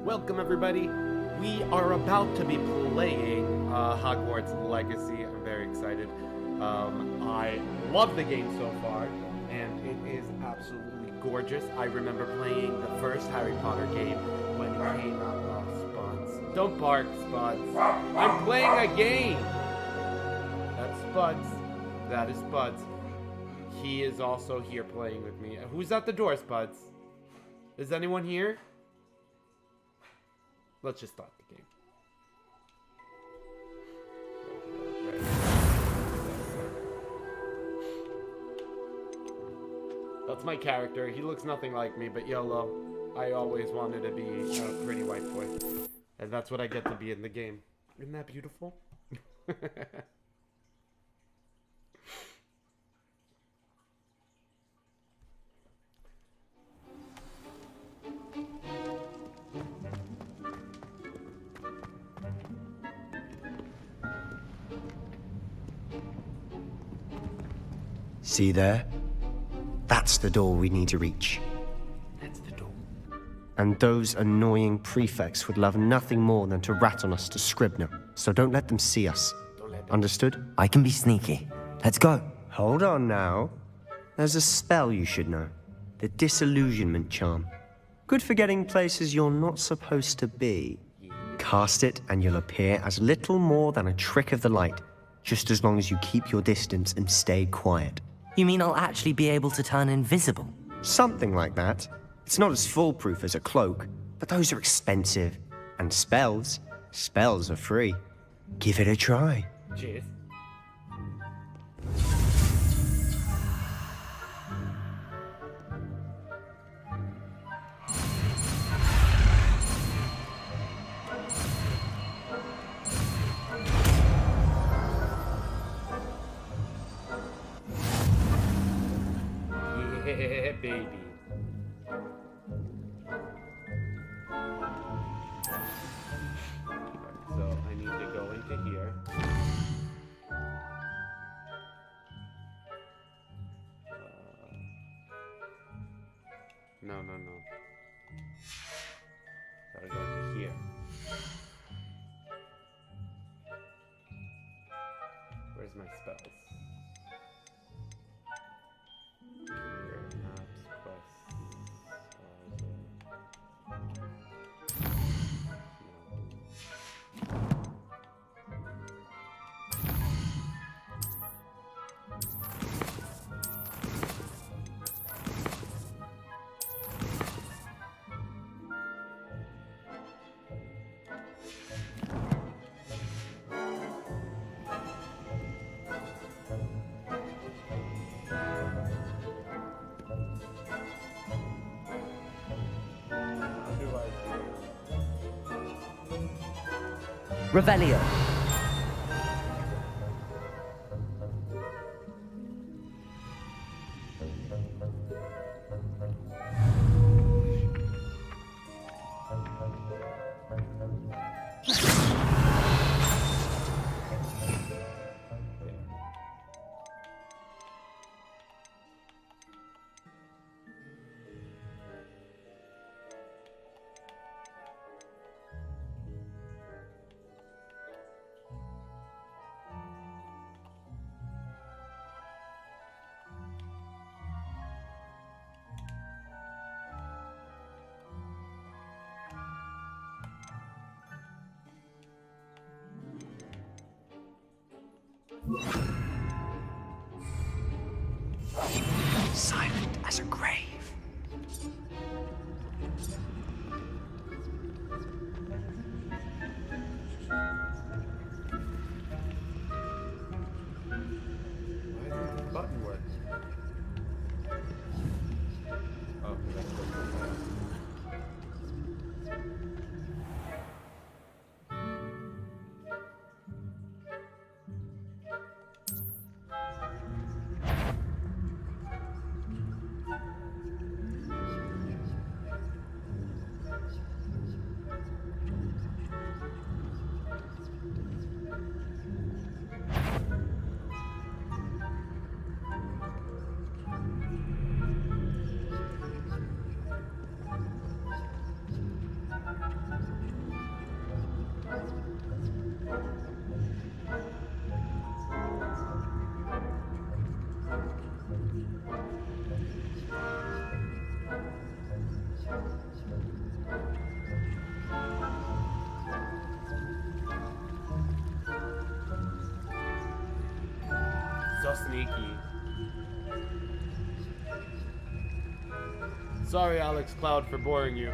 Welcome everybody. We are about to be playing Hogwarts Legacy. I'm very excited. I love the game so far, and it is absolutely gorgeous. I remember playing the first Harry Potter game when it came out. Oh, Spuds. Don't bark, Spuds. I'm playing a game! That's Spuds. That is Spuds. He is also here playing with me. Who's at the door, Spuds? Is anyone here? Let's just start the game. That's my character. He looks nothing like me, but YOLO. I always wanted to be a pretty white boy. And that's what I get to be in the game. Isn't that beautiful? See there? That's the door we need to reach. That's the door. And those annoying prefects would love nothing more than to rat on us to Scribner. So don't let them see us. Understood? I can be sneaky. Let's go. Hold on now. There's a spell you should know. The Disillusionment Charm. Good for getting places you're not supposed to be. Cast it and you'll appear as little more than a trick of the light. Just as long as you keep your distance and stay quiet. You mean I'll actually be able to turn invisible? Something like that. It's not as foolproof as a cloak, but those are expensive. And spells are free. Give it a try. Cheers. Yeah, baby. So I need to go into here. No. Gotta go into here. Where's my spells? Here, maps, quests, Revelio. Silent as a grave. why isn't this button working? Oh, that's good. So sneaky. Sorry, Alex Cloud, for boring you.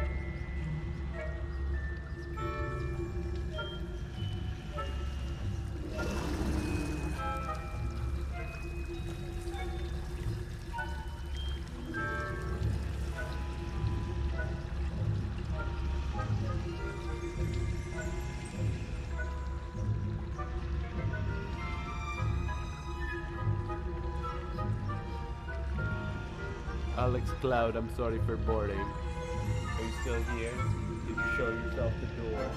Alex Cloud, I'm sorry for boring. Are you still here? Did you show yourself the door?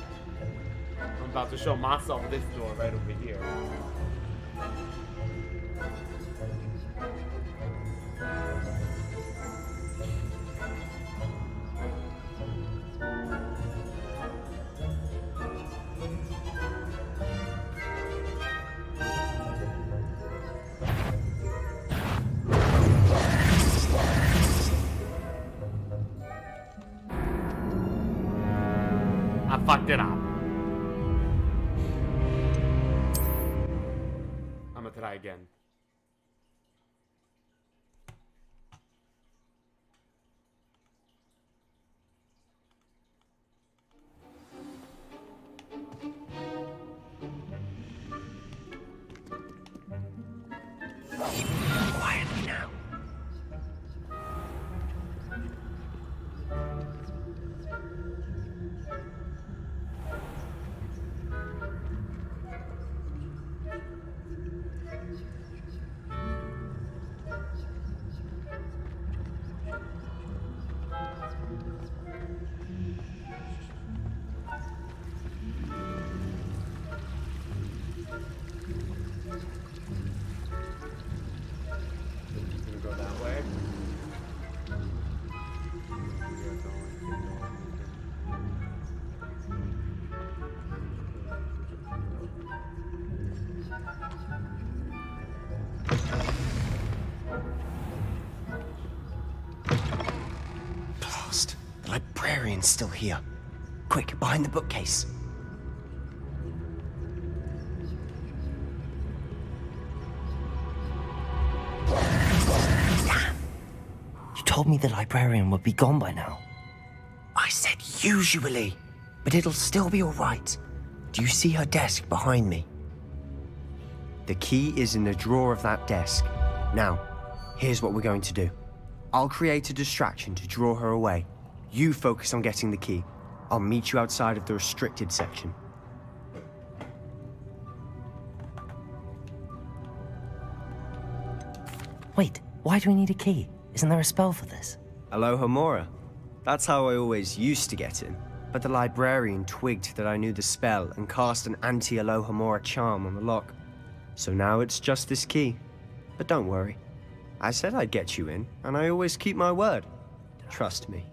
I'm about to show myself this door right over here. I fucked it up. I'm gonna try again. Quietly now. Gonna go that way. Blast. The librarian's still here. Quick, behind the bookcase. You told me the librarian would be gone by now. I said usually, but it'll still be all right. Do you see her desk behind me? The key is in the drawer of that desk. Now, here's what we're going to do. I'll create a distraction to draw her away. You focus on getting the key. I'll meet you outside of the restricted section. Wait, why do we need a key? Isn't there a spell for this? Alohomora. That's how I always used to get in. But the librarian twigged that I knew the spell and cast an anti-Alohomora charm on the lock. So now it's just this key. But don't worry. I said I'd get you in, and I always keep my word. Trust me.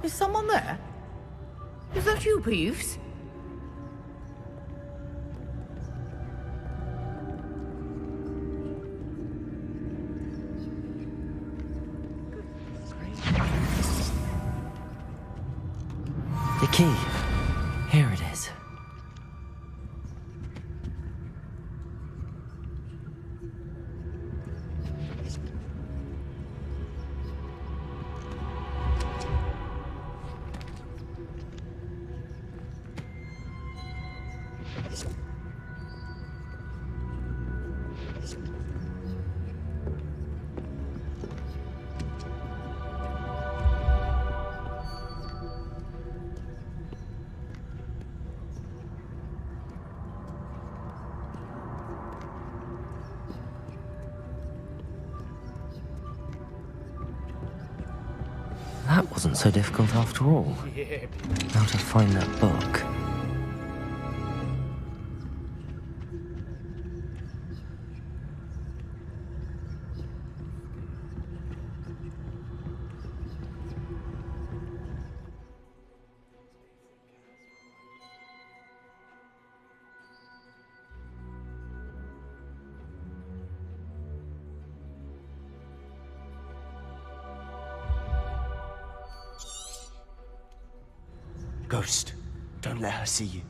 Is someone there? Is that you, Peeves? The key. Here it is. That wasn't so difficult after all. Yeah. How to find that book. Ghost, don't let her see you.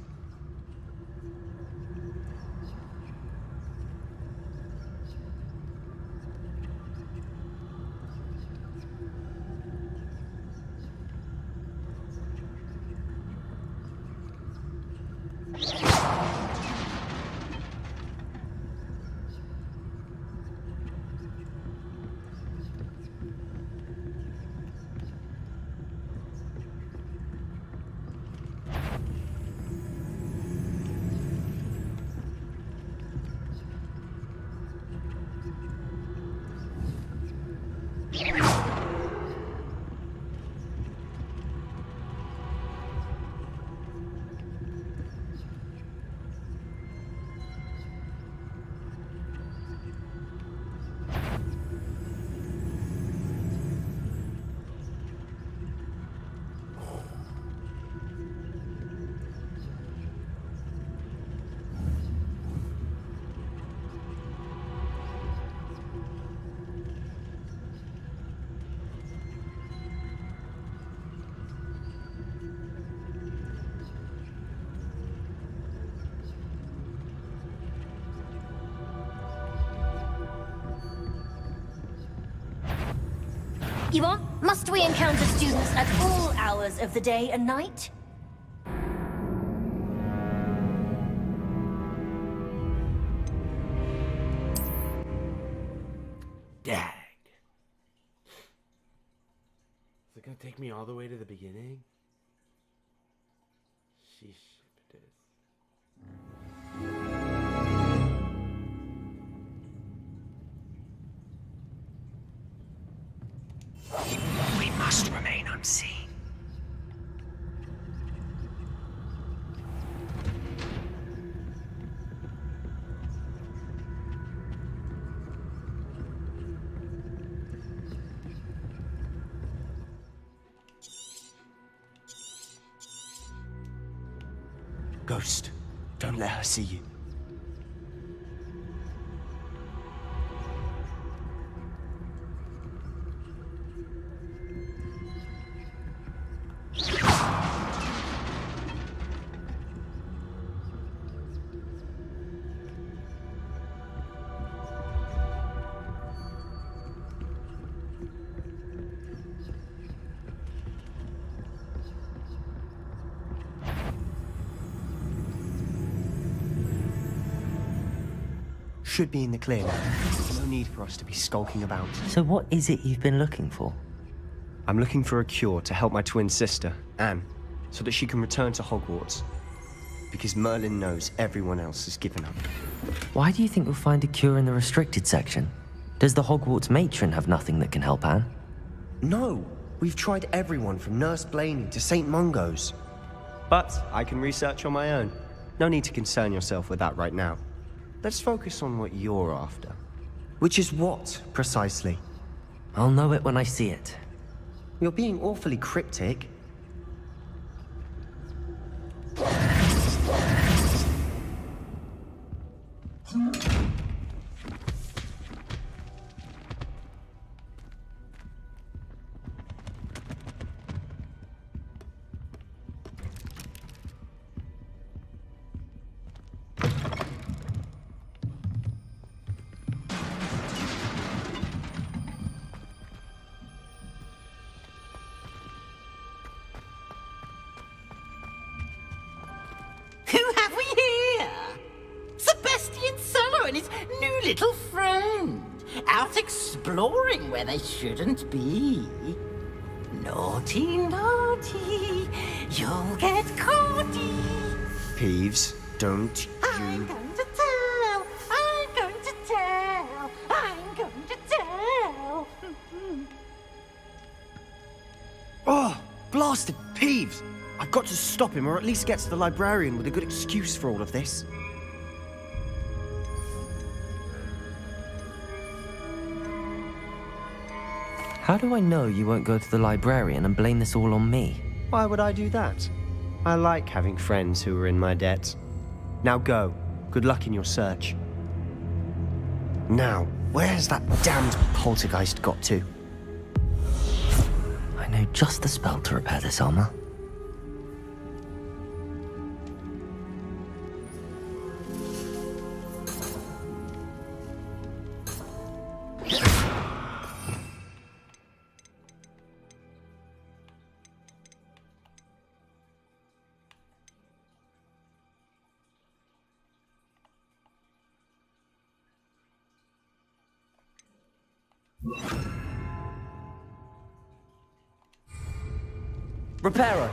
Ivor, must we encounter students at all hours of the day and night? Dag. Is it gonna take me all the way to the beginning? Sheesh, if it is. We must remain unseen. Ghost, don't let her see you. Should be in the clear now. No need for us to be skulking about. So what is it you've been looking for? I'm looking for a cure to help my twin sister, Anne, so that she can return to Hogwarts. Because Merlin knows everyone else has given up. Why do you think you'll find a cure in the restricted section? Does the Hogwarts matron have nothing that can help Anne? No! We've tried everyone from Nurse Blaney to St. Mungo's. But I can research on my own. No need to concern yourself with that right now. Let's focus on what you're after. Which is what, precisely? I'll know it when I see it. You're being awfully cryptic. Who have we here? Sebastian Solo and his new little friend. Out exploring where they shouldn't be. Naughty, naughty. You'll get caughty. Peeves, don't I'm you... going to tell. I'm going to tell. I'm going to tell. Oh, blasted Peeves! I've got to stop him, or at least get to the librarian with a good excuse for all of this. How do I know you won't go to the librarian and blame this all on me? Why would I do that? I like having friends who are in my debt. Now go. Good luck in your search. Now, where's that damned poltergeist got to? I know just the spell to repair this armor. Reparo!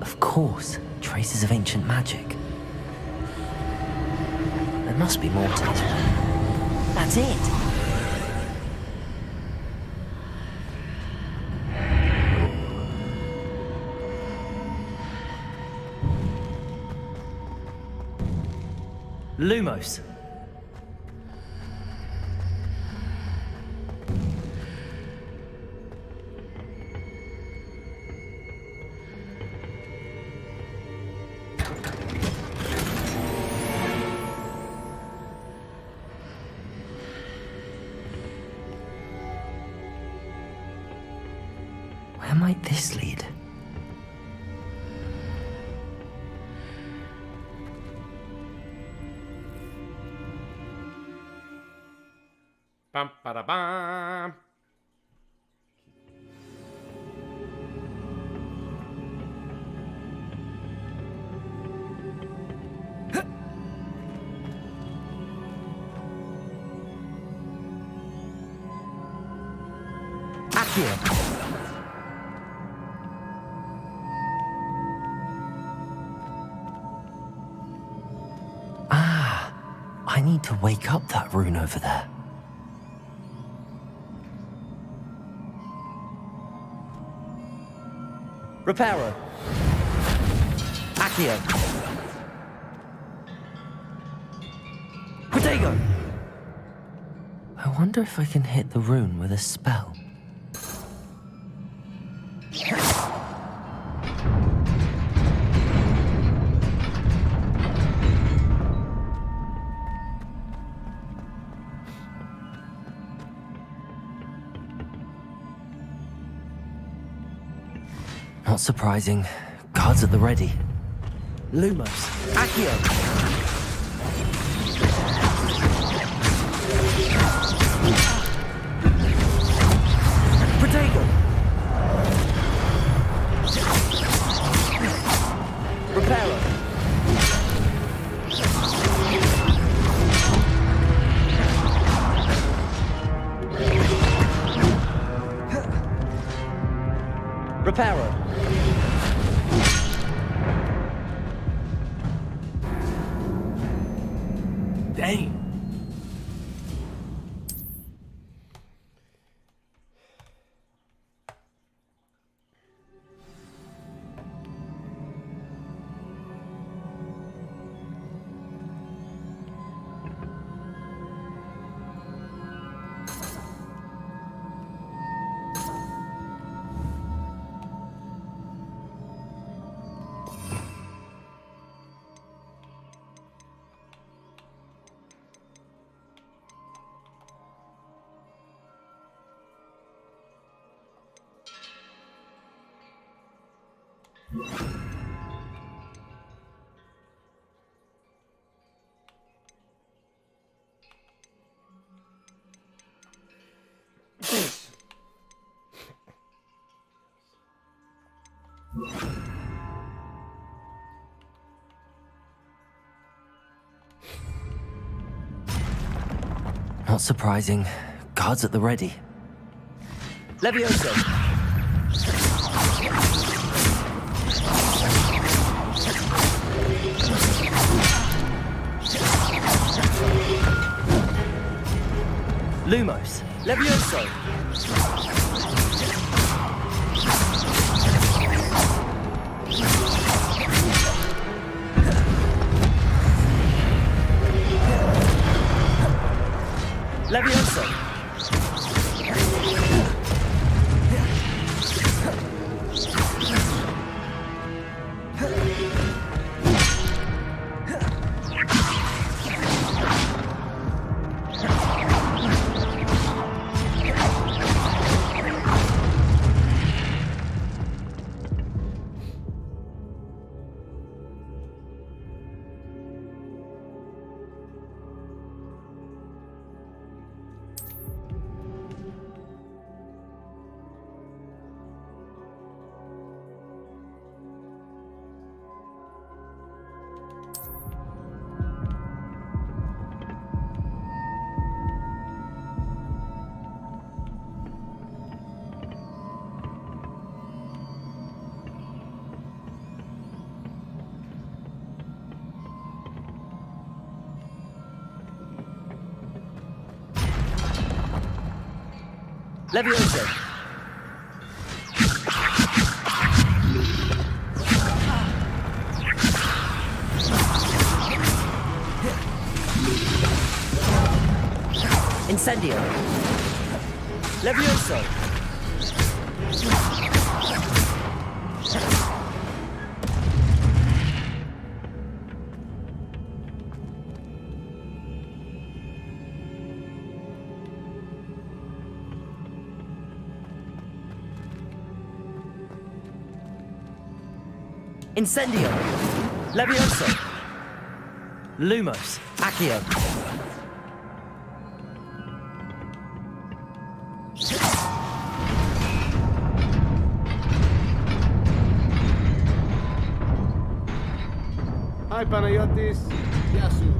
Of course, traces of ancient magic. There must be more to this one. That's it! Lumos. Where might this lead? Bum, ba, da, bum. Accio! Ah, I need to wake up that rune over there. Reparo. Accio. Protego! I wonder if I can hit the rune with a spell. Not surprising. Guards at the ready. Lumos. Accio! Protego! Reparo! Reparo! Dang! Not surprising. Guards at the ready. Levioso! Lumos! Levioso! Levioso! Levioso! Incendio! Levioso! Incendio! Levioso! Lumos! Accio! Hi, Panayotis. Yasu.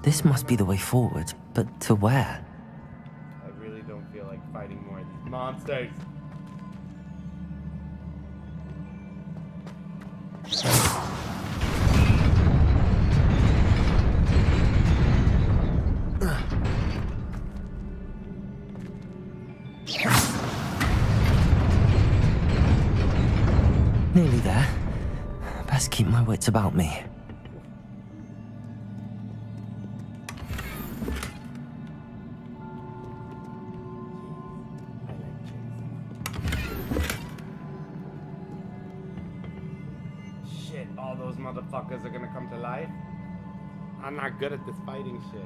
This must be the way forward, but to where? I really don't feel like fighting more of these monsters. Nearly there. Best keep my wits about me. Shit, all those motherfuckers are gonna come to life. I'm not good at this fighting shit.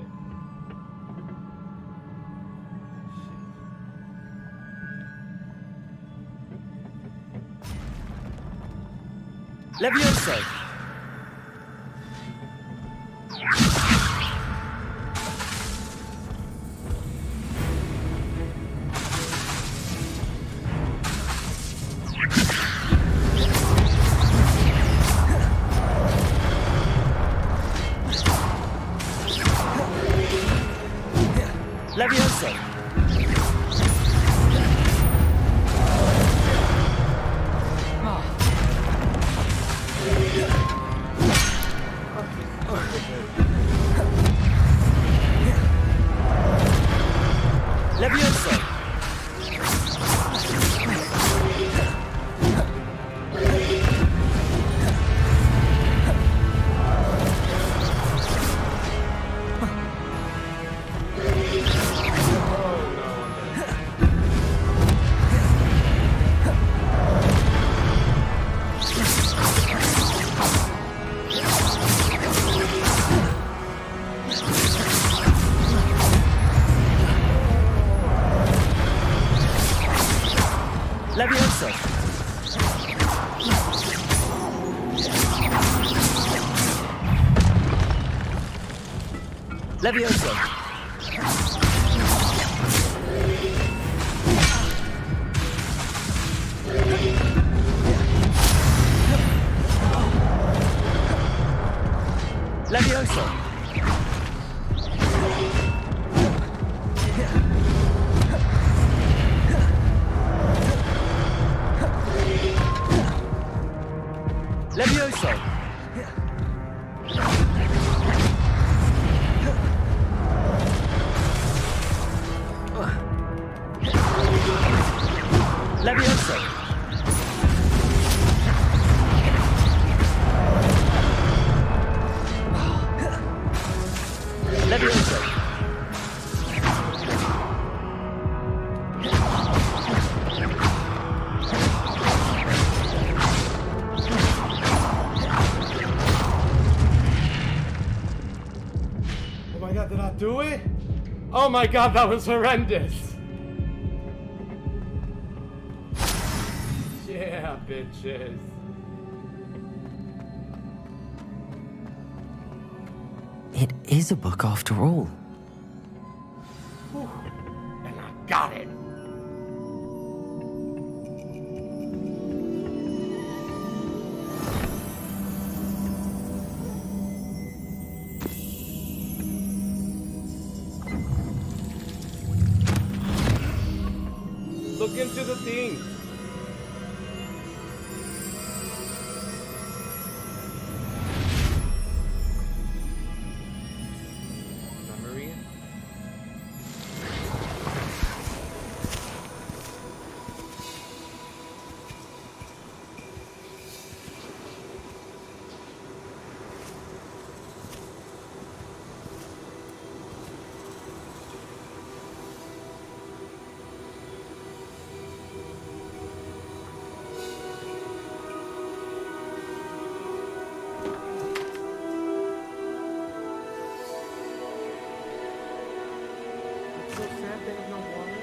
Levioso! Levioso! Levioso! Levioso! Levioso! Levioso! Levioso! Levioso! Levioso! Oh my god, did I do it? Oh my god, that was horrendous. Yeah, bitches. It is a book after all. And I got it. Look into the thing. Memory. It's so sad they have no water.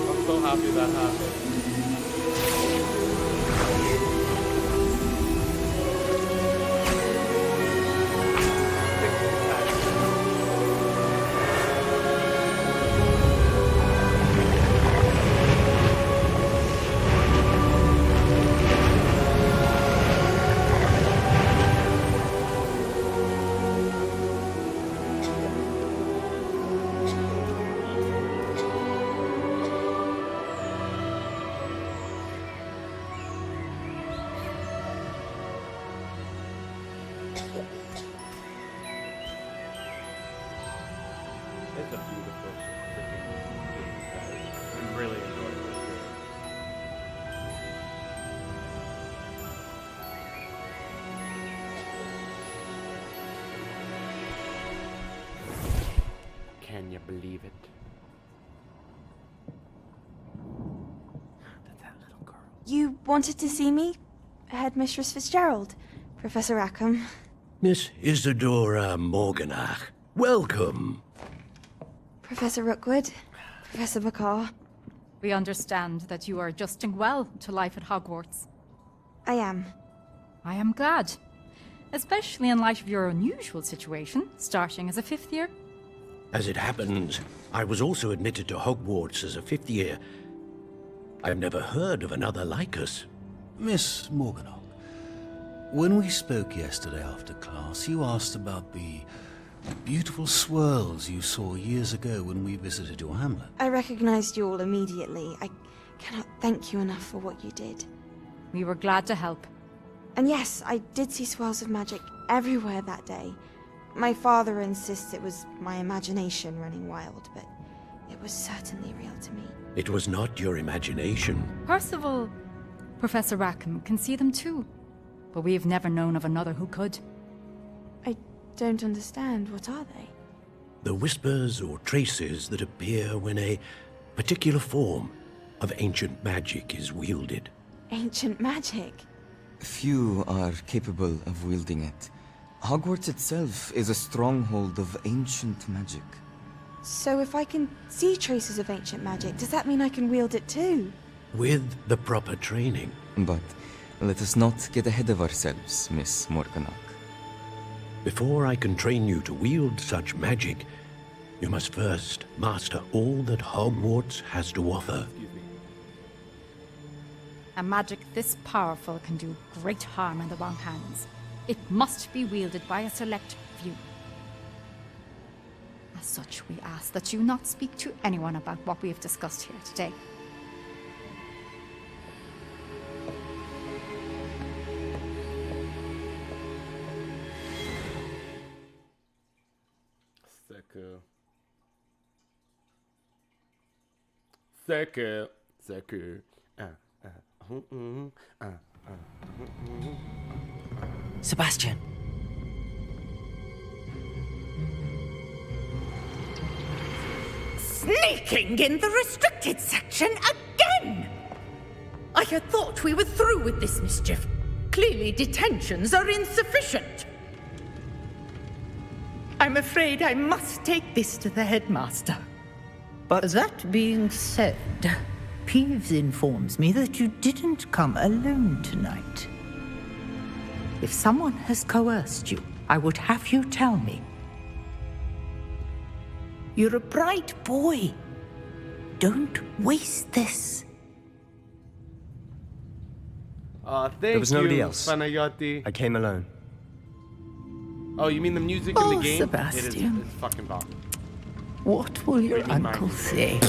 I'm so happy that happened. It's a beautiful freaking game, guys. I'm really enjoying this game. Can you believe it? That little girl. You wanted to see me? Headmistress Fitzgerald, Professor Rackham. Miss Isadora Morganach, welcome. Professor Rookwood, Professor McCaw. We understand that you are adjusting well to life at Hogwarts. I am. I am glad. Especially in light of your unusual situation, starting as a 5th year. As it happens, I was also admitted to Hogwarts as a 5th year. I've never heard of another like us. Miss Morganach, when we spoke yesterday after class, you asked about the beautiful swirls you saw years ago when we visited your hamlet. I recognized you all immediately. I cannot thank you enough for what you did. We were glad to help. And yes, I did see swirls of magic everywhere that day. My father insists it was my imagination running wild, but it was certainly real to me. It was not your imagination. Percival, Professor Rackham can see them too. But we have never known of another who could. I don't understand. What are they? The whispers or traces that appear when a particular form of ancient magic is wielded. Ancient magic? Few are capable of wielding it. Hogwarts itself is a stronghold of ancient magic. So if I can see traces of ancient magic, does that mean I can wield it too? With the proper training. But let us not get ahead of ourselves, Miss Morganach. Before I can train you to wield such magic, you must first master all that Hogwarts has to offer. A magic this powerful can do great harm in the wrong hands. It must be wielded by a select few. As such, we ask that you not speak to anyone about what we have discussed here today. Seku. Sebastian. Sneaking in the restricted section again! I had thought we were through with this mischief. Clearly detentions are insufficient. I'm afraid I must take this to the headmaster. But that being said, Peeves informs me that you didn't come alone tonight. If someone has coerced you, I would have you tell me. You're a bright boy. Don't waste this. Thank There was nobody you, else. Panayoti. I came alone. Oh, you mean the music in Oh, the game? Sebastian. It's fucking bomb. What will your What do you mean, uncle mine? say?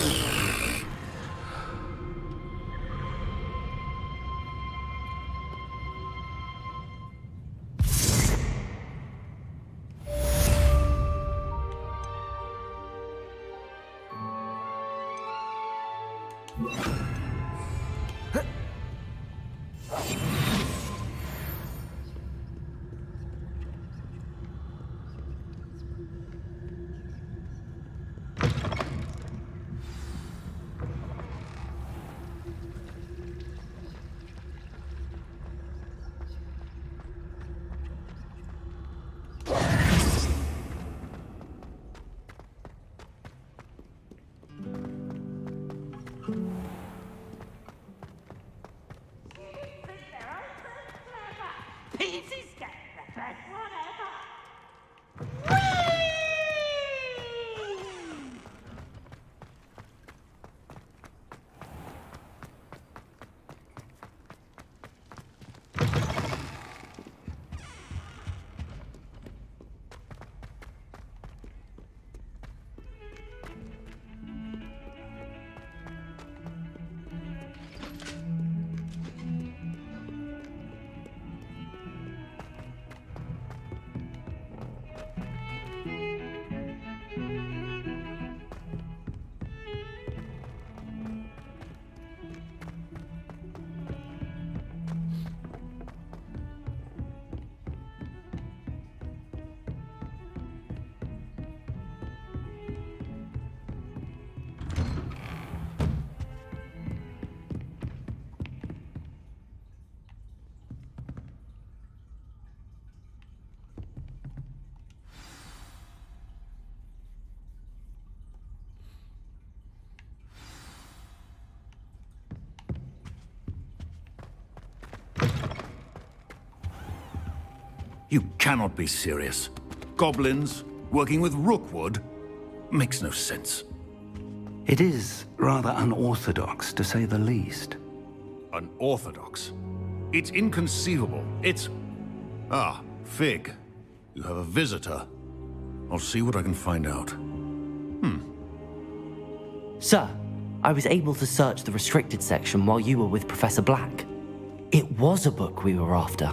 You cannot be serious. Goblins working with Rookwood makes no sense. It is rather unorthodox, to say the least. Unorthodox? It's inconceivable. It's... Ah, Fig. You have a visitor. I'll see what I can find out. Sir, I was able to search the restricted section while you were with Professor Black. It was a book we were after.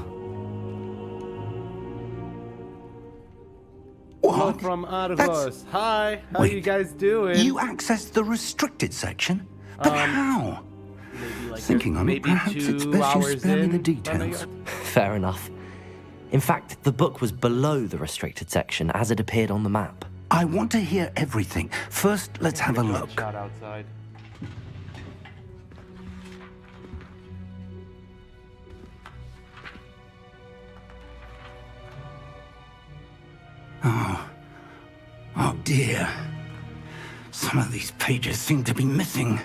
Hello from Argos. Hi, how Wait, you guys doing? You accessed the restricted section? But how? Maybe like Thinking on it, maybe perhaps 2 it's best you hours spare me in, the details. Fair enough. In fact, the book was below the restricted section as it appeared on the map. I want to hear everything. First, let's have a look. Shot outside. Oh dear. Some of these pages seem to be missing.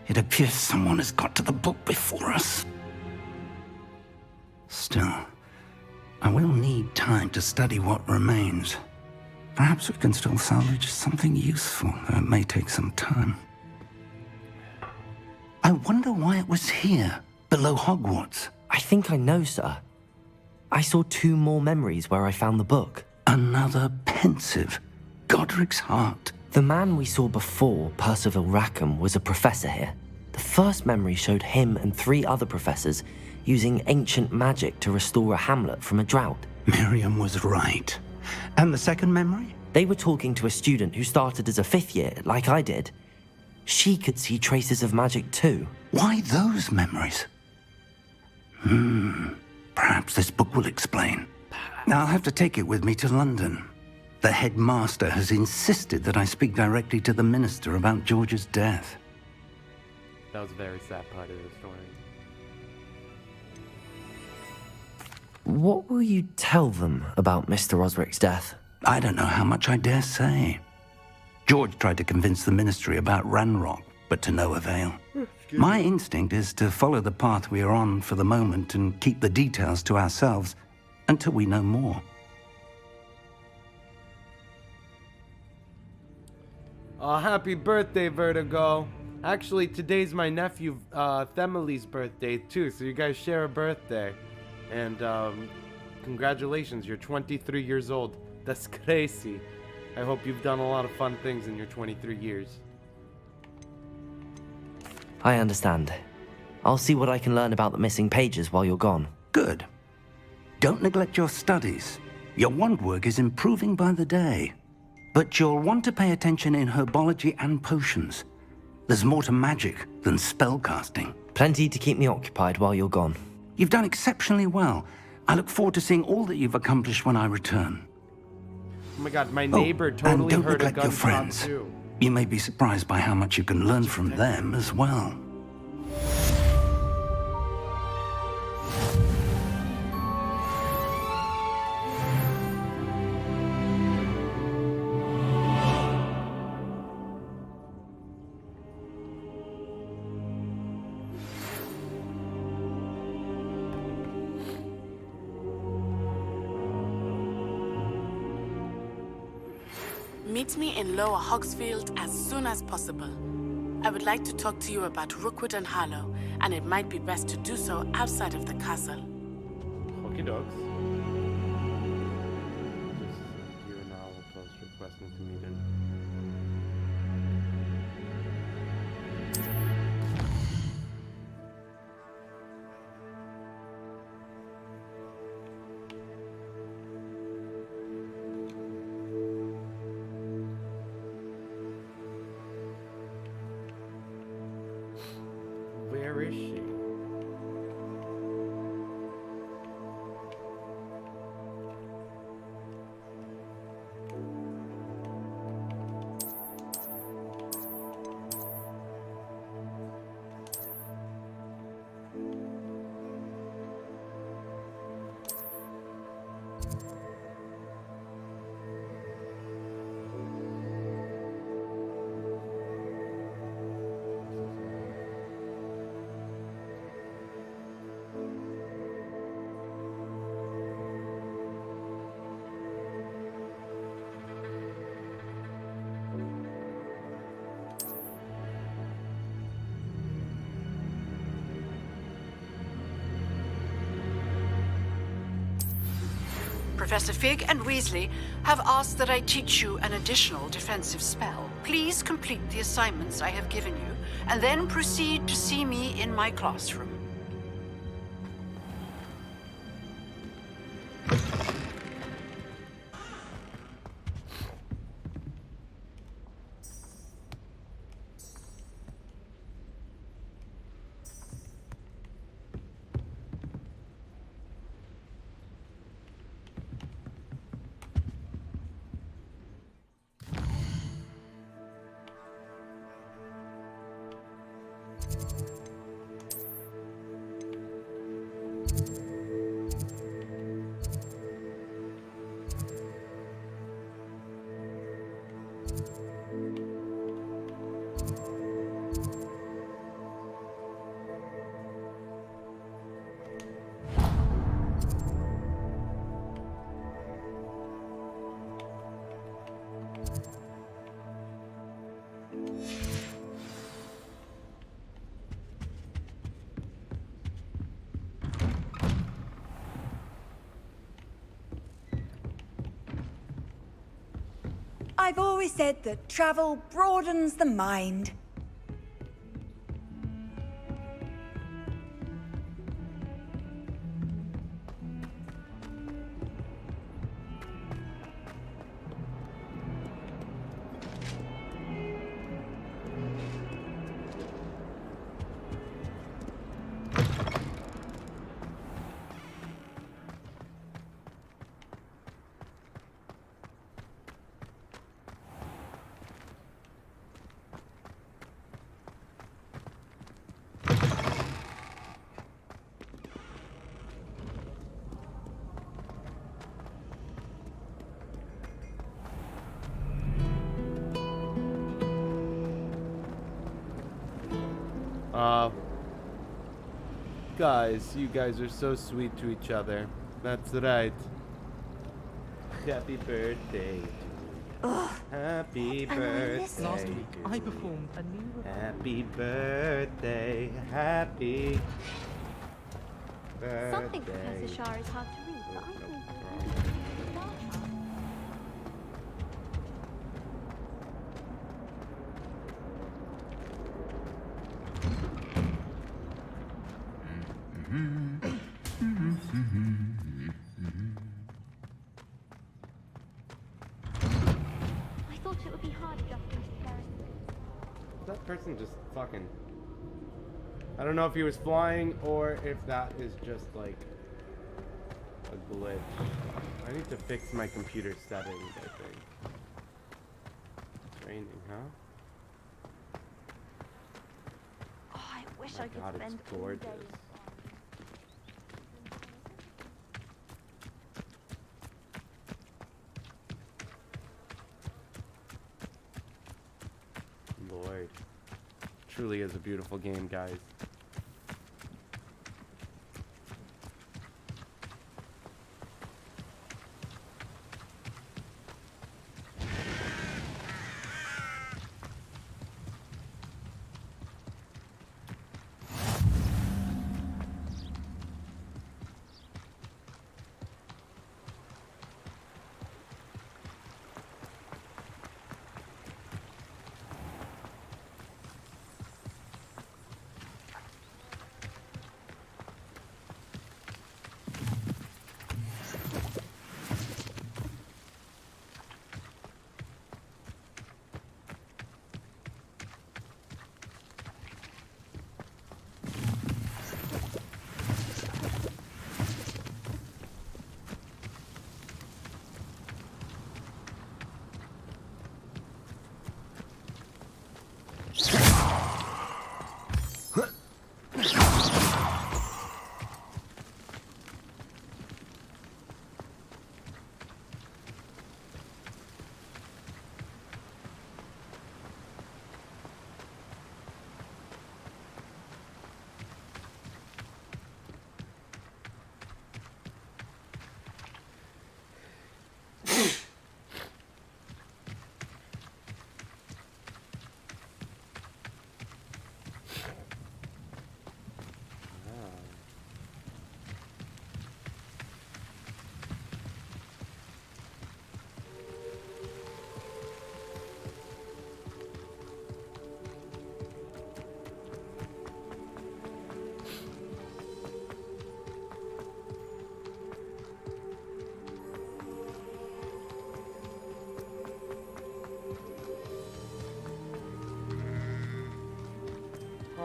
It appears someone has got to the book before us. Still, I will need time to study what remains. Perhaps we can still salvage something useful, though it may take some time. I wonder why it was here, below Hogwarts. I think I know, sir. I saw 2 more memories where I found the book. Another pensive. Godric's heart. The man we saw before, Percival Rackham, was a professor here. The first memory showed him and 3 other professors using ancient magic to restore a hamlet from a drought. Miriam was right. And the second memory? They were talking to a student who started as a 5th year, like I did. She could see traces of magic too. Why those memories? Perhaps this book will explain. I'll have to take it with me to London. The headmaster has insisted that I speak directly to the minister about George's death. That was a very sad part of the story. What will you tell them about Mr. Osric's death? I don't know how much I dare say. George tried to convince the ministry about Ranrock, but to no avail. My instinct is to follow the path we are on for the moment and keep the details to ourselves until we know more. Happy birthday, Vertigo. Actually, today's my nephew Themely's birthday too, so you guys share a birthday. And congratulations, you're 23 years old. That's crazy. I hope you've done a lot of fun things in your 23 years. I understand. I'll see what I can learn about the missing pages while you're gone. Good. Don't neglect your studies. Your wand work is improving by the day. But you'll want to pay attention in herbology and potions. There's more to magic than spellcasting. Plenty to keep me occupied while you're gone. You've done exceptionally well. I look forward to seeing all that you've accomplished when I return. Oh my god, my neighbor totally and don't heard a neglect your gunshot friends. too. You may be surprised by how much you can learn from them as well. Meet me in Lower Hogsfield as soon as possible. I would like to talk to you about Rookwood and Harlow, and it might be best to do so outside of the castle. Okie dokes. Just you and I will post requesting to meet in. Where is she? Professor Fig and Weasley have asked that I teach you an additional defensive spell. Please complete the assignments I have given you, and then proceed to see me in my classroom. I've always said that travel broadens the mind. Guys, you guys are so sweet to each other. That's right. Happy birthday to Happy birthday. Last week, I performed a new... Happy birthday. Happy birthday. Something Professor Shah is hard to read, but I think... I thought it would be hard adjusting to characters. That person just fucking... I don't know if he was flying or if that is just like a glitch. I need to fix my computer settings, I think. It's raining, huh? Oh, I wish Oh I could God, spend it's all gorgeous. day. Lord. Truly is a beautiful game, guys.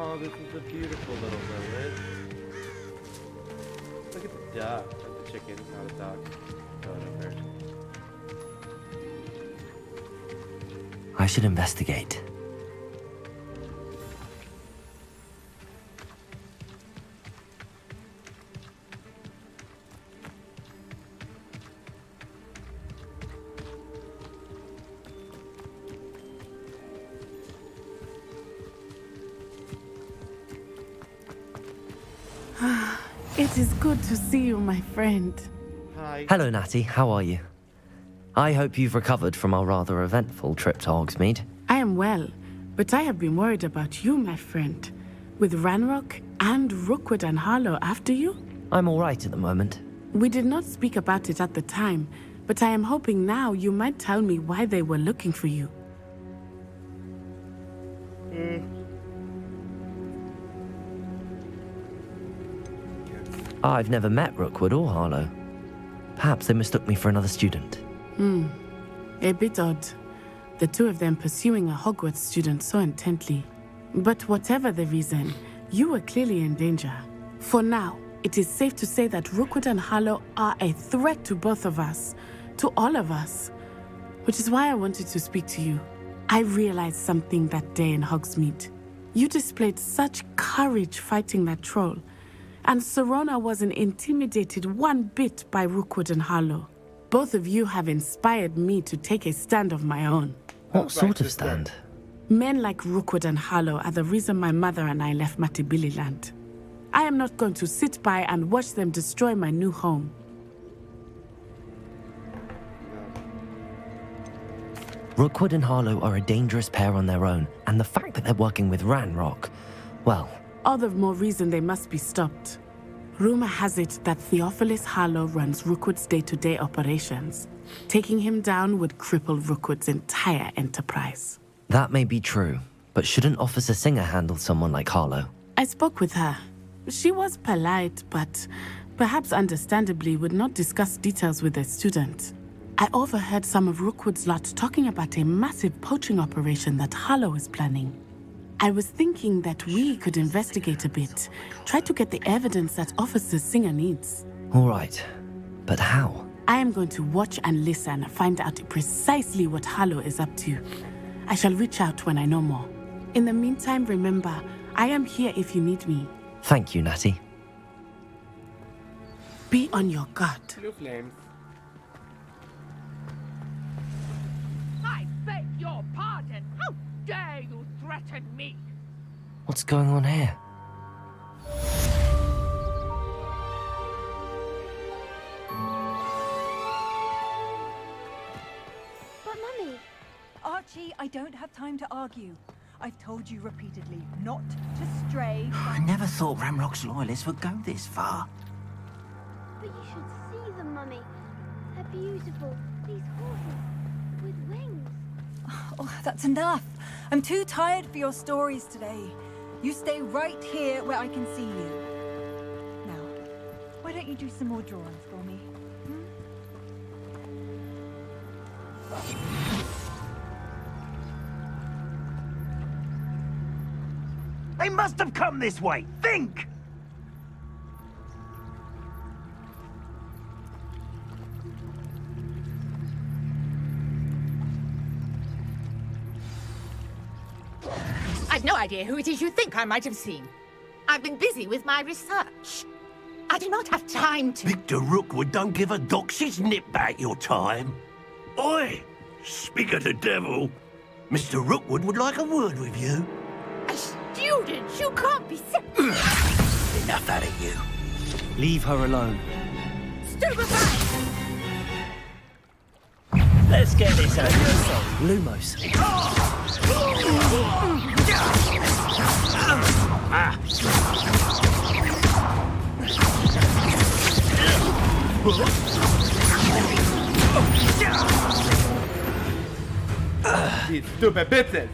Oh, this is a beautiful little village. Look at the duck. Or the chicken, not a duck. Whatever. I should investigate. It is good to see you, my friend. Hi. Hello, Natty. How are you? I hope you've recovered from our rather eventful trip to Hogsmeade. I am well, but I have been worried about you, my friend. With Ranrock and Rookwood and Harlow after you? I'm all right at the moment. We did not speak about it at the time, but I am hoping now you might tell me why they were looking for you. I've never met Rookwood or Harlow. Perhaps they mistook me for another student. A bit odd. The two of them pursuing a Hogwarts student so intently. But whatever the reason, you were clearly in danger. For now, it is safe to say that Rookwood and Harlow are a threat to both of us. To all of us. Which is why I wanted to speak to you. I realized something that day in Hogsmeade. You displayed such courage fighting that troll. And Serona wasn't intimidated one bit by Rookwood and Harlow. Both of you have inspired me to take a stand of my own. What sort of stand? Men like Rookwood and Harlow are the reason my mother and I left Mattibilliland. I am not going to sit by and watch them destroy my new home. Rookwood and Harlow are a dangerous pair on their own, and the fact that they're working with Ranrock, well... All the more reason they must be stopped. Rumor has it that Theophilus Harlow runs Rookwood's day-to-day operations. Taking him down would cripple Rookwood's entire enterprise. That may be true, but shouldn't Officer Singer handle someone like Harlow? I spoke with her. She was polite, but perhaps understandably would not discuss details with a student. I overheard some of Rookwood's lot talking about a massive poaching operation that Harlow is planning. I was thinking that we could investigate a bit, try to get the evidence that Officer Singer needs. All right, but how? I am going to watch and listen, find out precisely what Harlow is up to. I shall reach out when I know more. In the meantime, remember, I am here if you need me. Thank you, Natty. Be on your guard. Blue flames. I beg your pardon. How dare you threaten me? What's going on here? But Mummy... Archie, I don't have time to argue. I've told you repeatedly not to stray. I never thought Ranrock's loyalists would go this far. But you should see them, Mummy. They're beautiful. These horses with wings. Oh, that's enough. I'm too tired for your stories today. You stay right here where I can see you. Now, why don't you do some more drawings for me? They must have come this way. Think! I've no idea who it is you think I might have seen. I've been busy with my research. I do not have time to... Victor Rookwood don't give a doxy's nip back your time. Oi! Speak of the devil. Mr. Rookwood would like a word with you. A student? You can't be sick. Enough out of you. Leave her alone. Stupefy! Let's get this out of your soul. Lumos. These stupid bitches!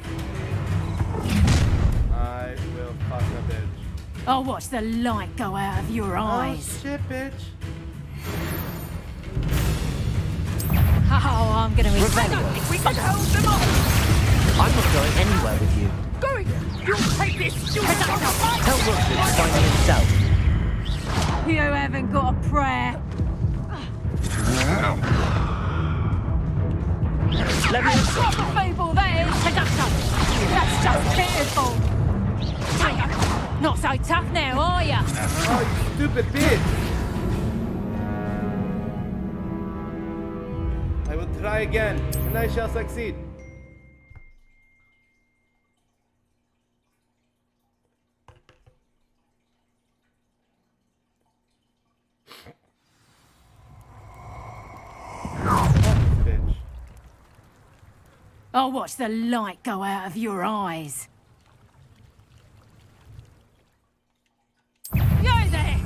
I will fuck a bitch. I'll watch the light go out of your eyes. Oh shit, bitch. Oh, I'm gonna eat Hang on, if we can hold them off! I'm not going anywhere with you. Going! You'll take this stupid Tell Rookwood to find me himself. You haven't got a prayer. Let me... Proper feeble, that is. That's just pitiful. Not so tough now, are ya? Oh, you stupid bitch! I will try again, and I shall succeed. Bitch. I'll watch the light go out of your eyes. You there!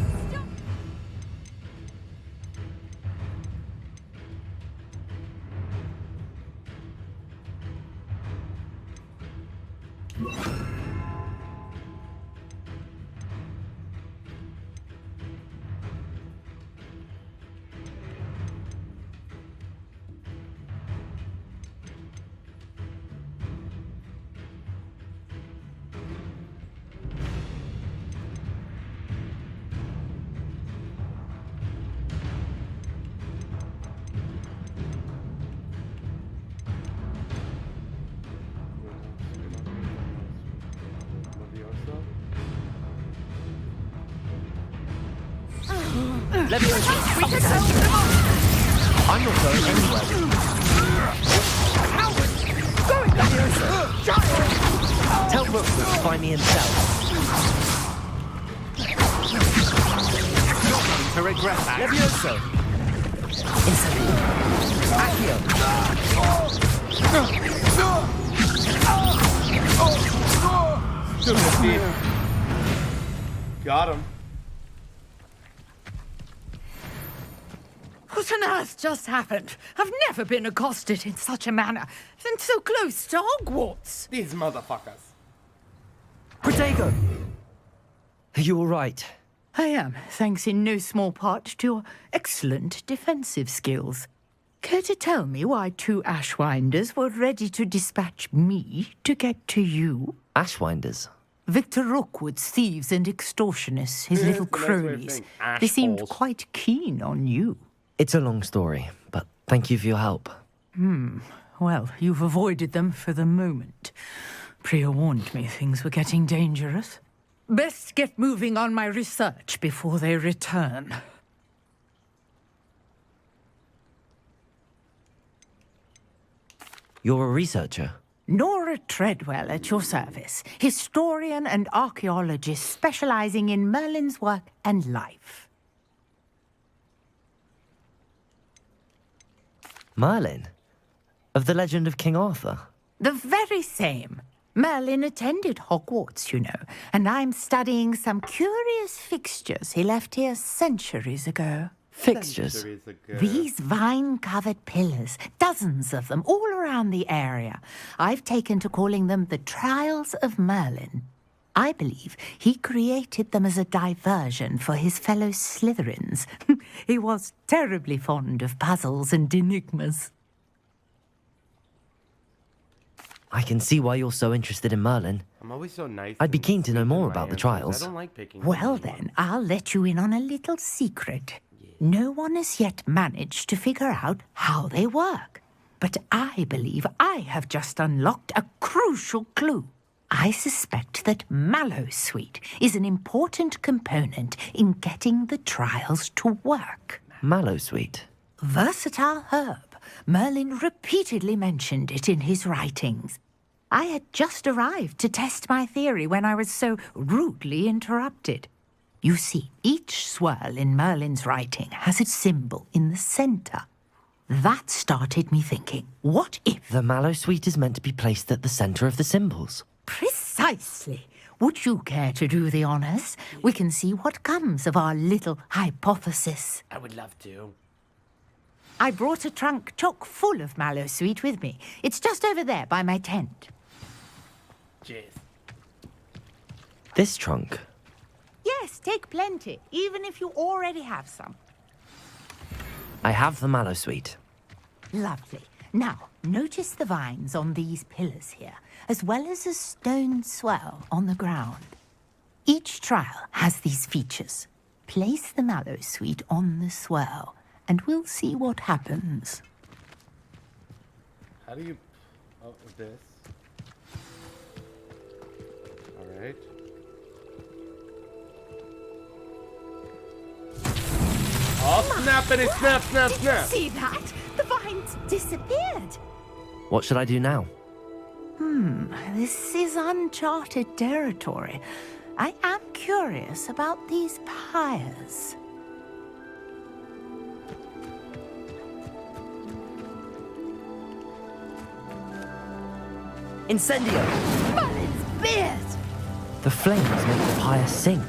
Let me... We can hold them off! I'm not going anywhere. Tell Rookwood to find me himself. To regret that. Incendio. Accio. got him. What on earth just happened? I've never been accosted in such a manner, and so close to Hogwarts. These motherfuckers. Protego! Are you all right? I am, thanks in no small part to your excellent defensive skills. Care to tell me why 2 Ashwinders were ready to dispatch me to get to you? Ashwinders? Victor Rookwood's thieves and extortionists, his little cronies. They seemed quite keen on you. It's a long story, but thank you for your help. Well, you've avoided them for the moment. Priya warned me things were getting dangerous. Best get moving on my research before they return. You're a researcher? Nora Treadwell at your service, historian and archaeologist specializing in Merlin's work and life. Merlin? Of the legend of King Arthur? The very same. Merlin attended Hogwarts, you know, and I'm studying some curious fixtures he left here centuries ago. Fixtures? These vine-covered pillars, dozens of them, all around the area. I've taken to calling them the Trials of Merlin. I believe he created them as a diversion for his fellow Slytherins. He was terribly fond of puzzles and enigmas. I can see why you're so interested in Merlin. I'm always so nice. I'd be keen to know more about the trials. I don't like picking. Well then, I'll let you in on a little secret. No one has yet managed to figure out how they work. But I believe I have just unlocked a crucial clue. I suspect that Mallowsweet is an important component in getting the trials to work. Mallowsweet? Versatile herb. Merlin repeatedly mentioned it in his writings. I had just arrived to test my theory when I was so rudely interrupted. You see, each swirl in Merlin's writing has its symbol in the center. That started me thinking, what if... The Mallowsweet is meant to be placed at the center of the symbols. Precisely. Would you care to do the honors? We can see what comes of our little hypothesis. I would love to. I brought a trunk chock full of Mallowsweet with me. It's just over there by my tent. Cheers. This trunk? Yes, take plenty, even if you already have some. I have the Mallowsweet. Lovely. Now, notice the vines on these pillars here, as well as a stone swell on the ground. Each trial has these features. Place the Mallowsweet on the swell, and we'll see what happens. How do you... Oh, this. Alright. Oh, snappity snap, snap, Did snap! you see that? The vines disappeared. What should I do now? This is uncharted territory. I am curious about these pyres. Incendio! Merlin's beard! The flames make the pyre sink.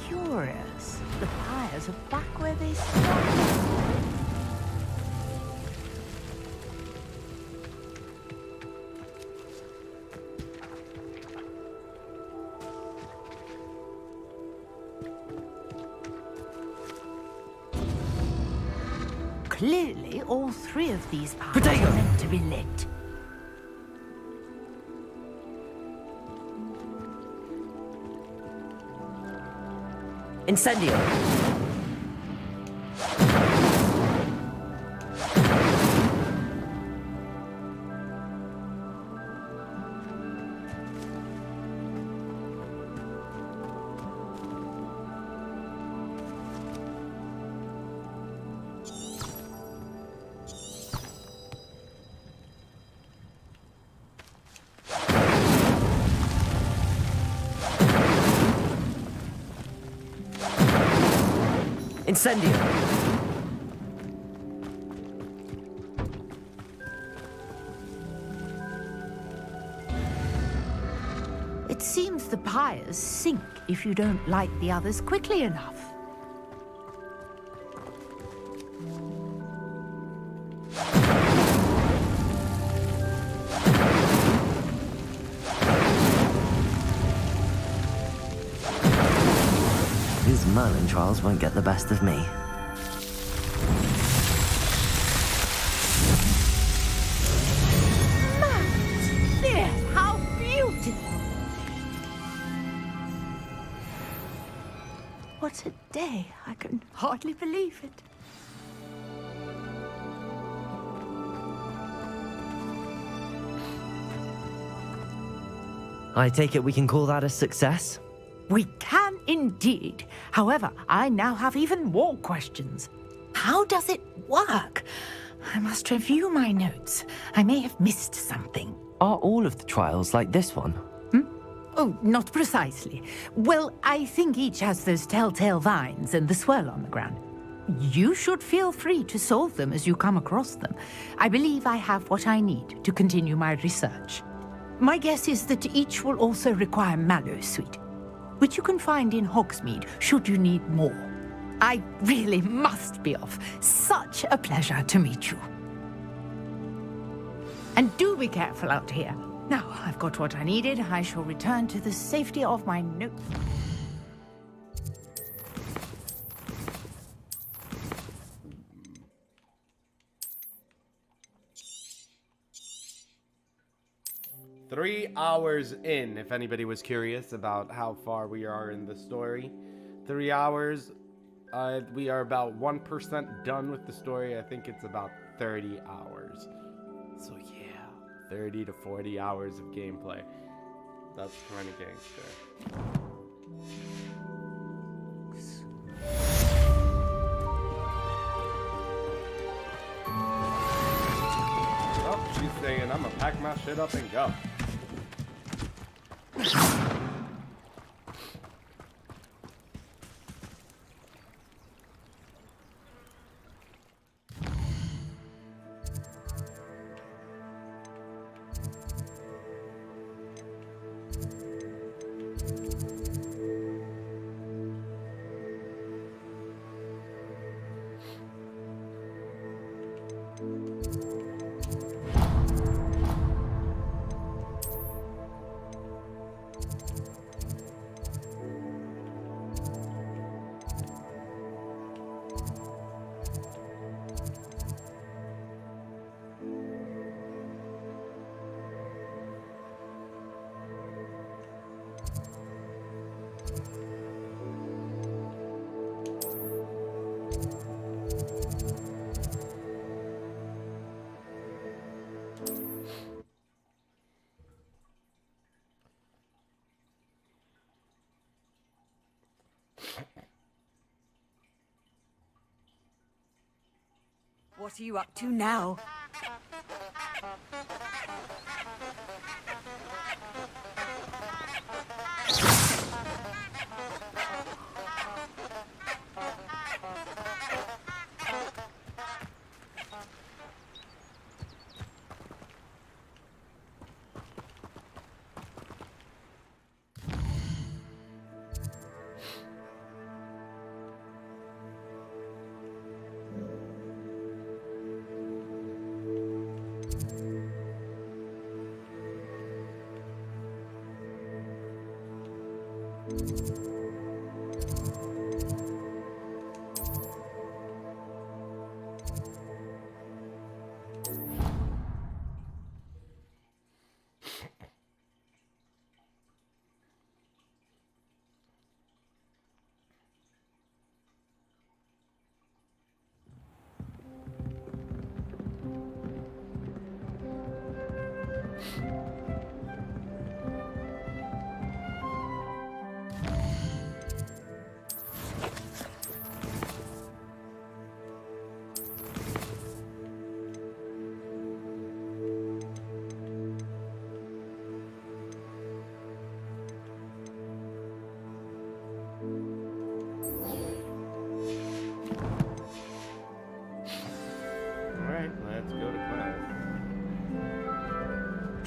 Curious. The pyres are back where they started. Clearly, all 3 of these pyres are meant to be lit. Incendio! Incendio! It seems the pyres sink if you don't light the others quickly enough. These Merlin trials won't get the best of me. There, how beautiful! What a day! I can hardly believe it. I take it we can call that a success? We can indeed. However, I now have even more questions. How does it work? I must review my notes. I may have missed something. Are all of the trials like this one? Oh, not precisely. Well, I think each has those telltale vines and the swirl on the ground. You should feel free to solve them as you come across them. I believe I have what I need to continue my research. My guess is that each will also require Mallowsweet, which you can find in Hogsmeade should you need more. I really must be off. Such a pleasure to meet you. And do be careful out here. Now I've got what I needed. I shall return to the safety of my notes. Three hours in, if anybody was curious about how far we are in the story. 3 hours. We are about 1% done with the story. I think it's about 30 hours. So yeah, 30 to 40 hours of gameplay. That's kind of gangster. Oh, she's saying I'm gonna pack my shit up and go. What are you up to now?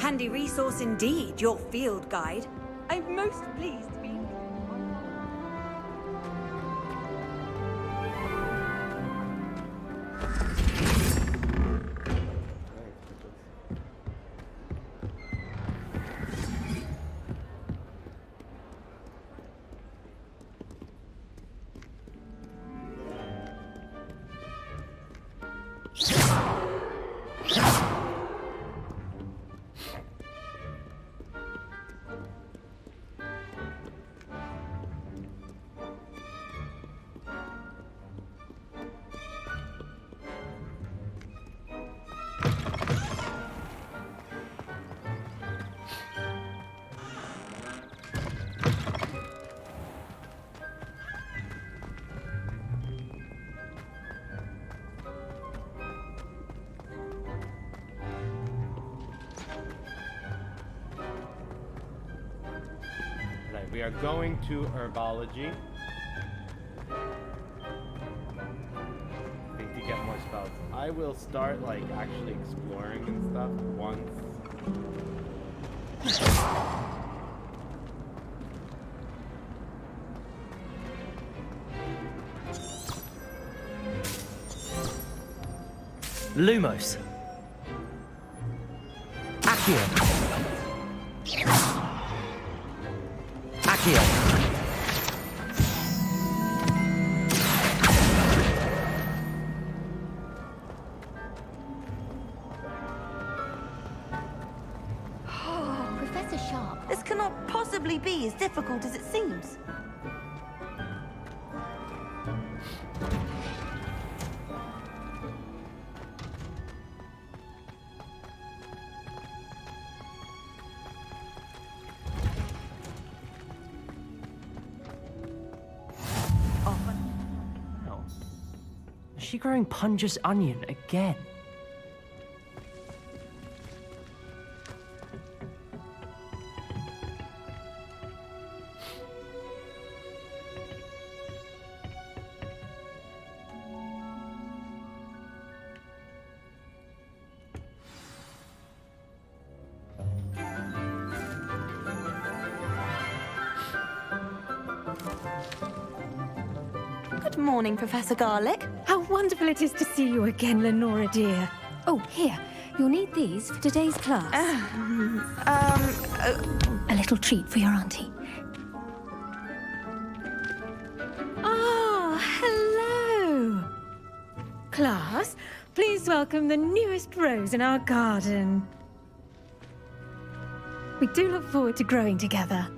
Handy resource indeed, your field guide. I'm most pleased to be... We are going to herbology. I think to get more spells. I will start like actually exploring and stuff once. Lumos. Accio. Accio. Oh, Professor Sharp. This cannot possibly be as difficult as it seems. Is she growing Punja's onion again? Good morning, Professor Garlick. How wonderful it is to see you again, Lenora dear. Oh, here. You'll need these for today's class. A little treat for your auntie. Ah, hello. Class, please welcome the newest rose in our garden. We do look forward to growing together.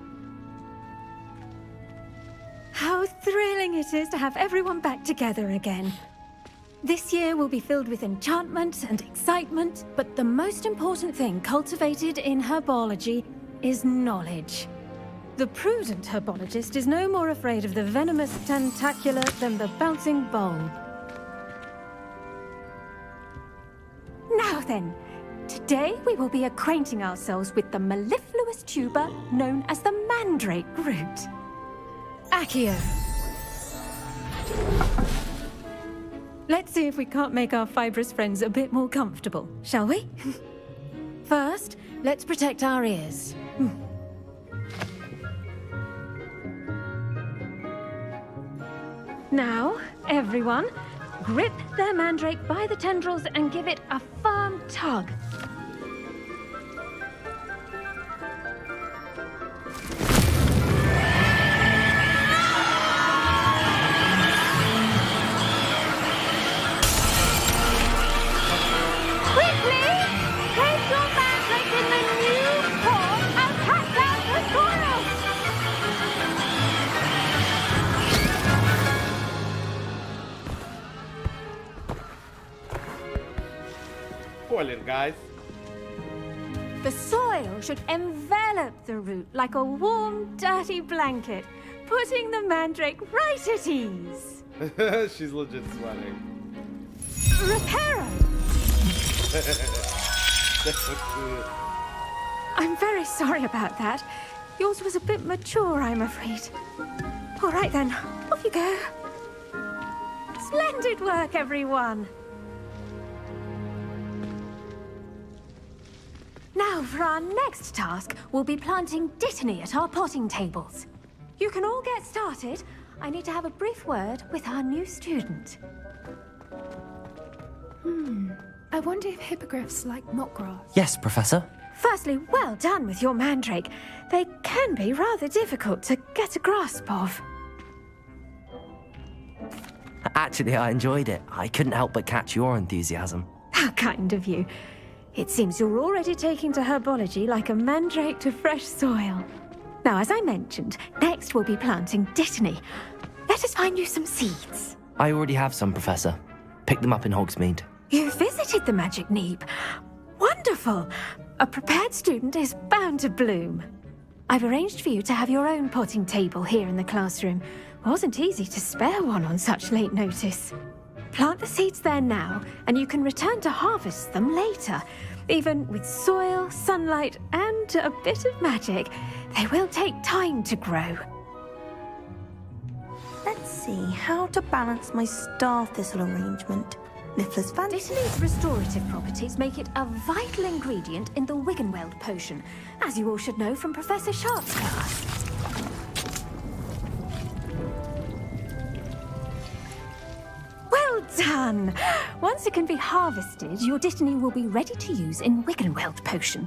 How thrilling it is to have everyone back together again. This year will be filled with enchantment and excitement, but the most important thing cultivated in herbology is knowledge. The prudent herbologist is no more afraid of the venomous tentacula than the bouncing bulb. Now then, today we will be acquainting ourselves with the mellifluous tuber known as the mandrake root. Accio. Let's see if we can't make our fibrous friends a bit more comfortable, shall we? First, let's protect our ears. Now, everyone, grip their mandrake by the tendrils and give it a firm tug. Poor little guys. The soil should envelop the root like a warm, dirty blanket, putting the mandrake right at ease. She's legit sweating. Reparo! I'm very sorry about that. Yours was a bit mature, I'm afraid. All right then, off you go. Splendid work, everyone. Now, for our next task, we'll be planting dittany at our potting tables. You can all get started. I need to have a brief word with our new student. I wonder if hippogriffs like knotgrass. Yes, Professor. Firstly, well done with your mandrake. They can be rather difficult to get a grasp of. Actually, I enjoyed it. I couldn't help but catch your enthusiasm. How kind of you. It seems you're already taking to herbology like a mandrake to fresh soil. Now, as I mentioned, next we'll be planting dittany. Let us find you some seeds. I already have some, Professor. Pick them up in Hogsmeade. You visited the Magic Neep. Wonderful! A prepared student is bound to bloom. I've arranged for you to have your own potting table here in the classroom. Wasn't easy to spare one on such late notice. Plant the seeds there now, and you can return to harvest them later. Even with soil, sunlight, and a bit of magic, they will take time to grow. Let's see how to balance my star thistle arrangement. Niffler's fancy. Dittany's restorative properties make it a vital ingredient in the Wiggenweld potion, as you all should know from Professor Sharp's class. Well done! Once it can be harvested, your dittany will be ready to use in Wiggenweld potion.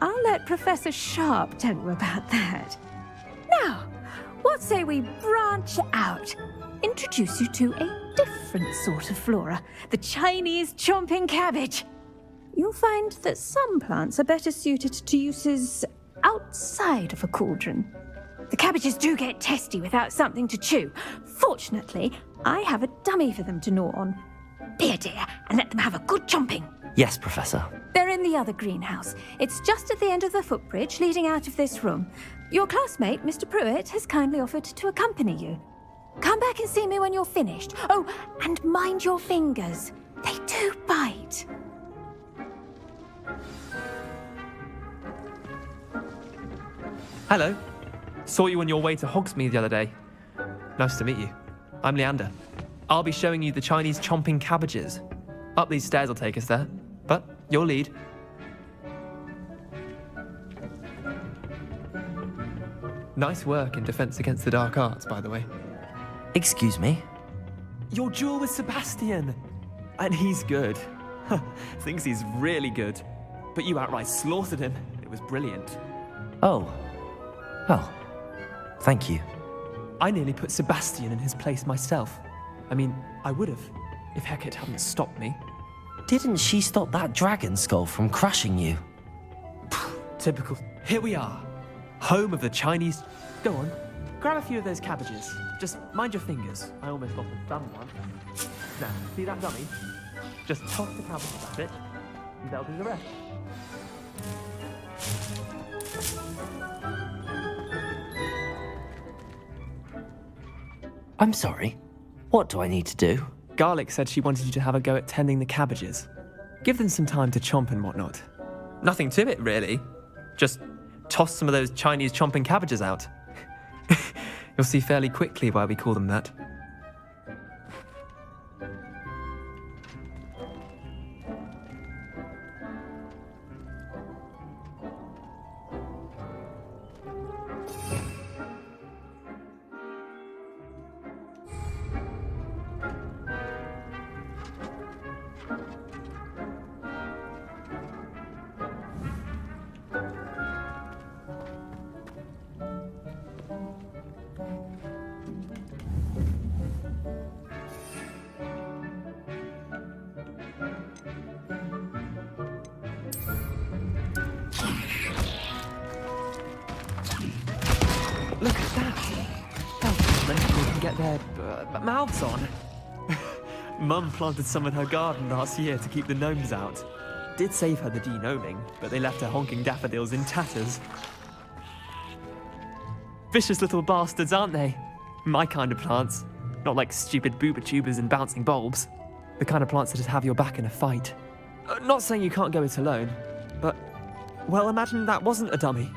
I'll let Professor Sharp tell you about that. Now, what say we branch out? Introduce you to a different sort of flora, the Chinese chomping cabbage. You'll find that some plants are better suited to uses outside of a cauldron. The cabbages do get testy without something to chew. Fortunately, I have a dummy for them to gnaw on. Be a dear and let them have a good chomping. Yes, Professor. They're in the other greenhouse. It's just at the end of the footbridge leading out of this room. Your classmate, Mr. Pruitt, has kindly offered to accompany you. Come back and see me when you're finished. Oh, and mind your fingers. They do bite. Hello. Saw you on your way to Hogsmeade the other day. Nice to meet you. I'm Leander. I'll be showing you the Chinese chomping cabbages. Up these stairs will take us there, but your lead. Nice work in Defense Against the Dark Arts, by the way. Excuse me? Your duel with Sebastian! And he's good. Thinks he's really good. But you outright slaughtered him. It was brilliant. Oh. Well, thank you. I nearly put Sebastian in his place myself. I mean, I would have, if Hecate hadn't stopped me. Didn't she stop that dragon skull from crushing you? Typical. Here we are. Home of the Chinese... Go on. Grab a few of those cabbages. Just mind your fingers. I almost got a done one. Now, see that dummy? Just toss the cabbages at it, and they'll do the rest. I'm sorry. What do I need to do? Garlic said she wanted you to have a go at tending the cabbages. Give them some time to chomp and whatnot. Nothing to it, really. Just toss some of those Chinese chomping cabbages out. You'll see fairly quickly why we call them that. Look at that! How many people can get their mouths on? Mum planted some in her garden last year to keep the gnomes out. Did save her the de-gnoming, but they left her honking daffodils in tatters. Vicious little bastards, aren't they? My kind of plants. Not like stupid booba tubers and bouncing bulbs. The kind of plants that just have your back in a fight. Not saying you can't go it alone, but... Well, imagine that wasn't a dummy.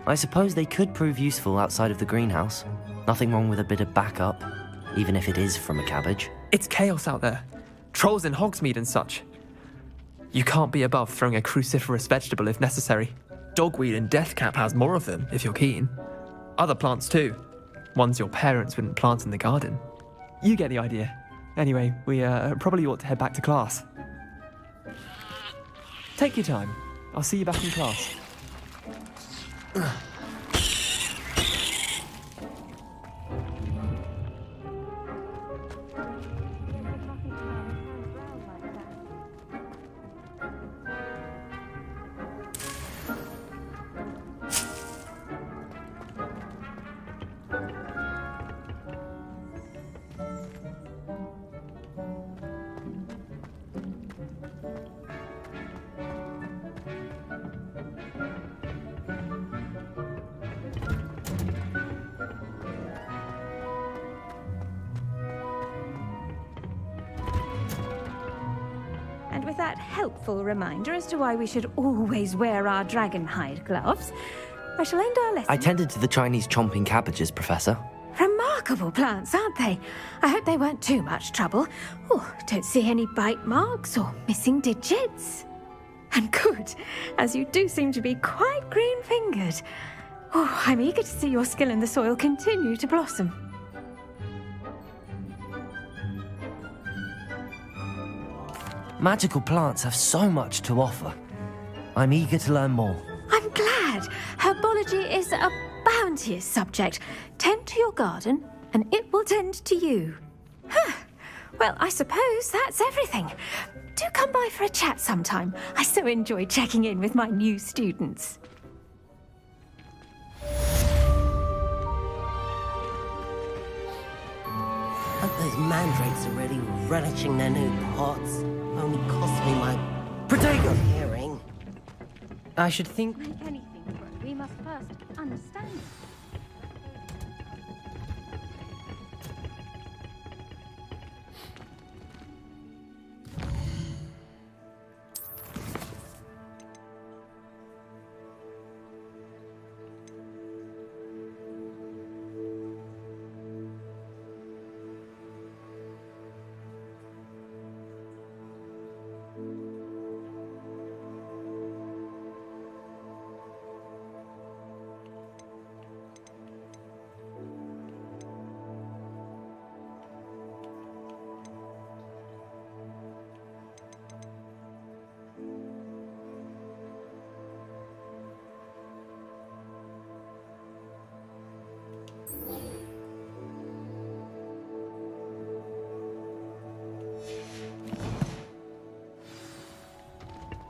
I suppose they could prove useful outside of the greenhouse. Nothing wrong with a bit of backup, even if it is from a cabbage. It's chaos out there. Trolls in Hogsmeade and such. You can't be above throwing a cruciferous vegetable if necessary. Dogweed and deathcap has more of them, if you're keen. Other plants too. Ones your parents wouldn't plant in the garden. You get the idea. Anyway, we probably ought to head back to class. Take your time. I'll see you back in class. And with that helpful reminder as to why we should always wear our dragon hide gloves, I shall end our lesson. I tended to the Chinese chomping cabbages, Professor. Remarkable plants, aren't they? I hope they weren't too much trouble. Oh, don't see any bite marks or missing digits. And good, as you do seem to be quite green-fingered. Oh, I'm eager to see your skill in the soil continue to blossom. Magical plants have so much to offer. I'm eager to learn more. I'm glad. Herbology is a bounteous subject. Tend to your garden, and it will tend to you. Huh. Well, I suppose that's everything. Do come by for a chat sometime. I so enjoy checking in with my new students. Hope those mandrakes are really relishing their new pots. Only cost me my Protego hearing. I should think. Make anything grow, we must first understand it.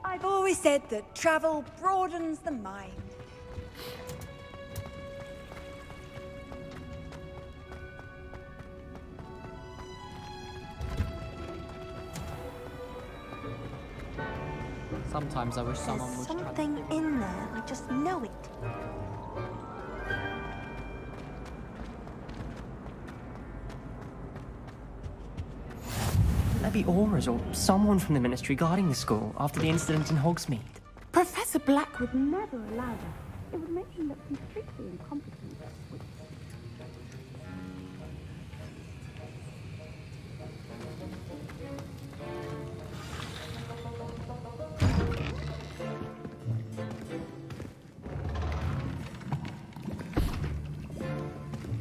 I've always said that travel broadens the mind. Sometimes I wish someone There's would something in there. I just know it. There be auras or someone from the Ministry guarding the school after the incident in Hogsmeade. Professor Black would never allow that. It would make him look completely incompetent.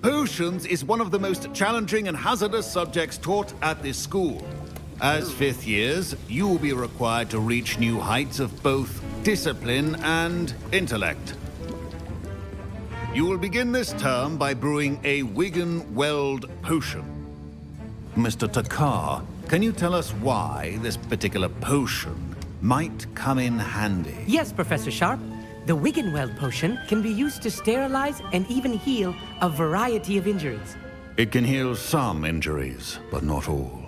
Potions is one of the most challenging and hazardous subjects taught at this school. As fifth years, you will be required to reach new heights of both discipline and intellect. You will begin this term by brewing a Wigan-Weld potion. Mr. Takar, can you tell us why this particular potion might come in handy? Yes, Professor Sharp. The Wigan-Weld potion can be used to sterilize and even heal a variety of injuries. It can heal some injuries, but not all.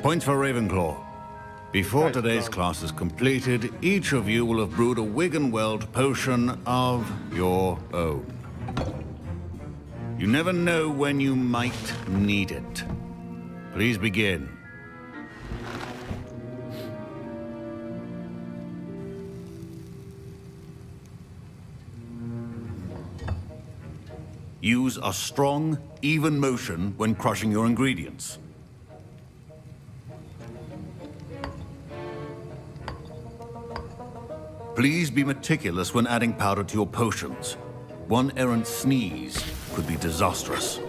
Points for Ravenclaw. Before today's class is completed, each of you will have brewed a Wigan-Weld potion of your own. You never know when you might need it. Please begin. Use a strong, even motion when crushing your ingredients. Please be meticulous when adding powder to your potions. One errant sneeze could be disastrous.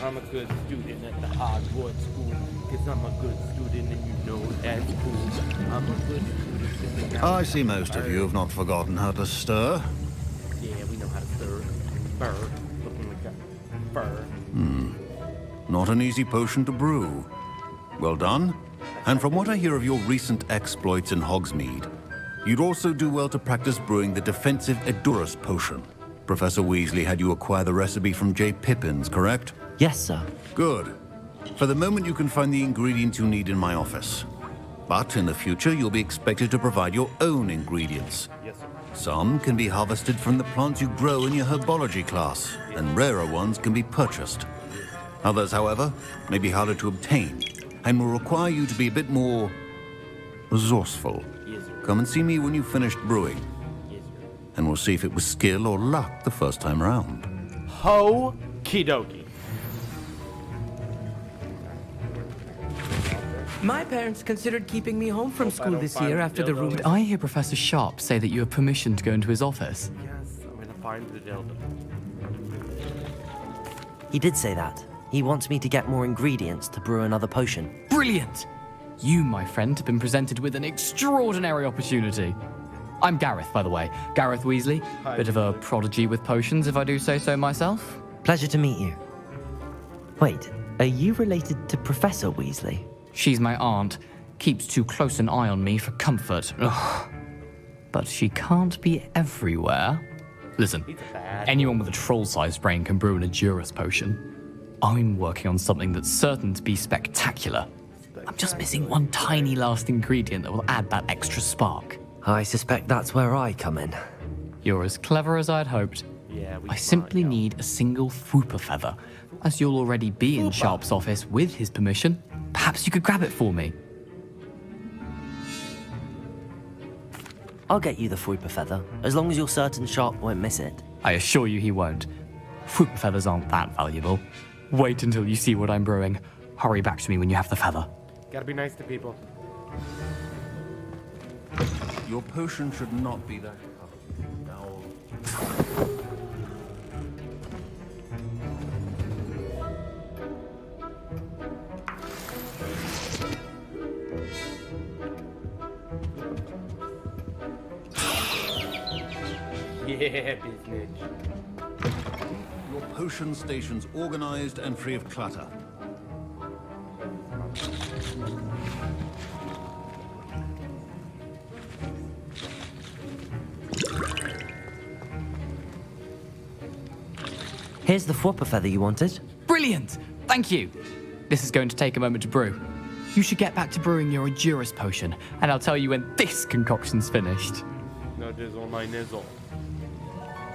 I'm a good student at the Hogwarts school, because I'm a good student and you know that's cool. I'm a good student. I see most of you have not forgotten how to stir. Yeah, we know how to stir. Fur. Looking like a fur. Not an easy potion to brew. Well done. And from what I hear of your recent exploits in Hogsmeade, you'd also do well to practice brewing the defensive Edurus potion. Professor Weasley had you acquire the recipe from J. Pippins, correct? Yes, sir. Good. For the moment, you can find the ingredients you need in my office. But in the future, you'll be expected to provide your own ingredients. Yes, sir. Some can be harvested from the plants you grow in your herbology class, and rarer ones can be purchased. Others, however, may be harder to obtain, and will require you to be a bit more resourceful. Yes, sir. Come and see me when you've finished brewing, Yes, sir. and we'll see if it was skill or luck the first time round. Ho-key dokie. My parents considered keeping me home from Hope I school don't this find year the after the dildo. room. Did I hear Professor Sharp say that you have permission to go into his office? Yes, I'm gonna find the dildo. He did say that. He wants me to get more ingredients to brew another potion. Brilliant! You, my friend, have been presented with an extraordinary opportunity. I'm Gareth, by the way. Gareth Weasley. Hi, Bit of a prodigy with potions, if I do say so myself. Pleasure to meet you. Wait, are you related to Professor Weasley? She's my aunt. Keeps too close an eye on me for comfort. Ugh. But she can't be everywhere. Listen, anyone with a troll-sized brain can brew an Edurus potion. I'm working on something that's certain to be spectacular. I'm just missing one tiny last ingredient that will add that extra spark. I suspect that's where I come in. You're as clever as I'd hoped. Yeah, we I simply need a single Fwooper feather. As you'll already be in Sharp's office with his permission, perhaps you could grab it for me. I'll get you the Fwooper feather, as long as you're certain Sharp won't miss it. I assure you he won't. Fwooper feathers aren't that valuable. Wait until you see what I'm brewing. Hurry back to me when you have the feather. Gotta be nice to people. Your potion should not be that. No. Yeah, business. Your potion station's organized and free of clutter. Here's the Fwooper feather you wanted. Brilliant! Thank you! This is going to take a moment to brew. You should get back to brewing your Edurus potion, and I'll tell you when this concoction's finished. No dizzle, my nizzle.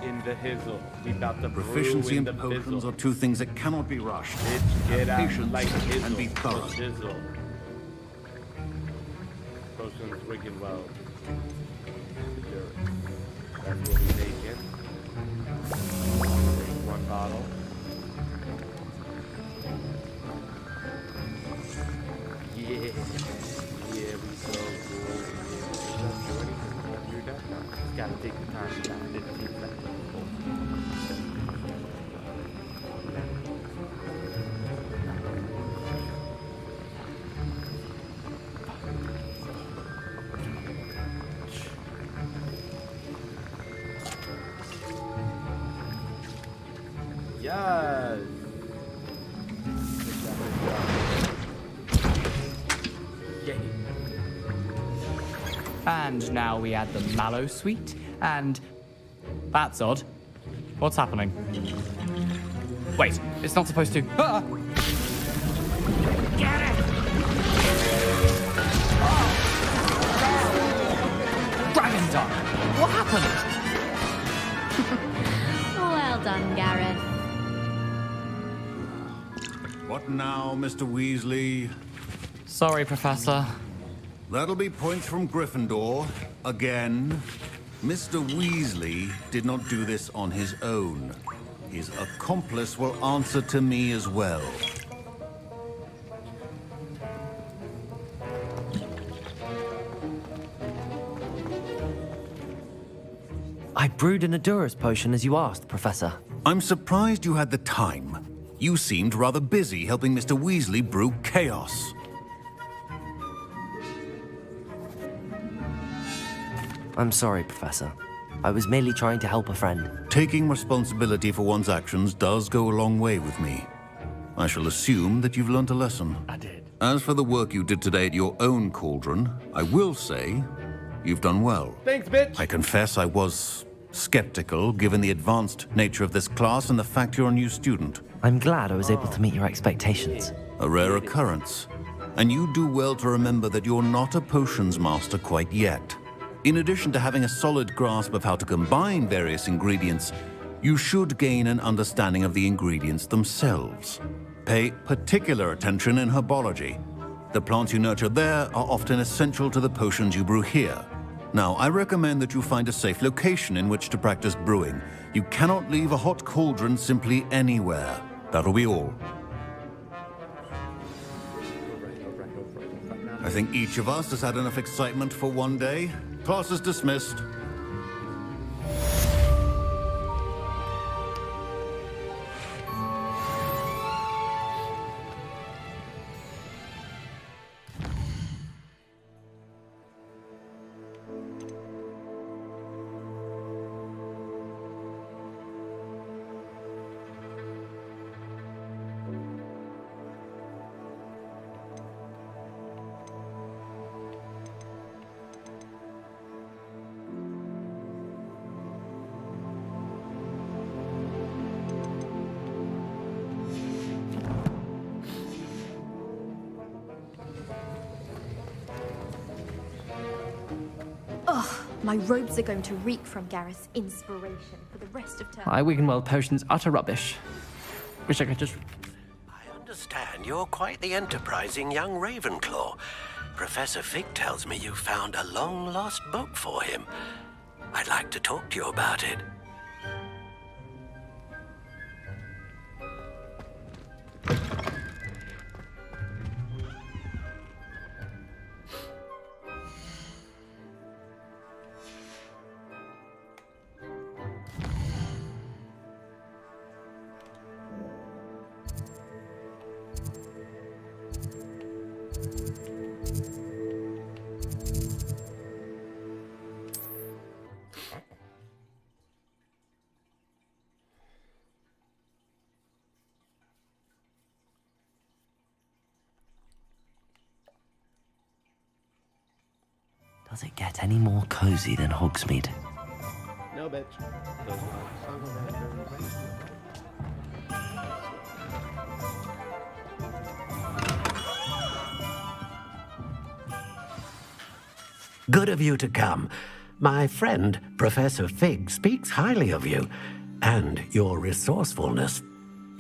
In the hizzle. We about to Proficiency brew in and the potions bizzle. are two things that cannot be rushed. Bitch, get Have out patience like hizzle. and be thorough. Dizzle. Potions rigging well. That's what we take in. Take one bottle. Yeah. Yeah, we so cool. Don't do anything. You're done now. Just gotta take the time. You got 15 seconds. Yes. Yay. And now we add the mallow sweet, and... That's odd. What's happening? Wait, it's not supposed to... Ah! Get it! stuck. What happened? Well done, Gareth. What now, Mr. Weasley? Sorry, Professor. That'll be points from Gryffindor. Again. Mr. Weasley did not do this on his own. His accomplice will answer to me as well. I brewed an Adurus potion as you asked, Professor. I'm surprised you had the time. You seemed rather busy helping Mr. Weasley brew chaos. I'm sorry, Professor. I was merely trying to help a friend. Taking responsibility for one's actions does go a long way with me. I shall assume that you've learnt a lesson. I did. As for the work you did today at your own cauldron, I will say you've done well. Thanks, bitch. I confess I was skeptical, given the advanced nature of this class and the fact you're a new student. I'm glad I was able to meet your expectations. A rare occurrence. And you do well to remember that you're not a potions master quite yet. In addition to having a solid grasp of how to combine various ingredients, you should gain an understanding of the ingredients themselves. Pay particular attention in herbology. The plants you nurture there are often essential to the potions you brew here. Now, I recommend that you find a safe location in which to practice brewing. You cannot leave a hot cauldron simply anywhere. That'll be all. I think each of us has had enough excitement for one day. Class is dismissed. My robes are going to reek from Gareth's inspiration for the rest of term. My Wiggenweld potion's utter rubbish. Wish I could just... I understand you're quite the enterprising young Ravenclaw. Professor Fig tells me you found a long-lost book for him. I'd like to talk to you about it. Does it get any more cozy than Hogsmeade? No, bitch. Good of you to come. My friend, Professor Fig, speaks highly of you and your resourcefulness.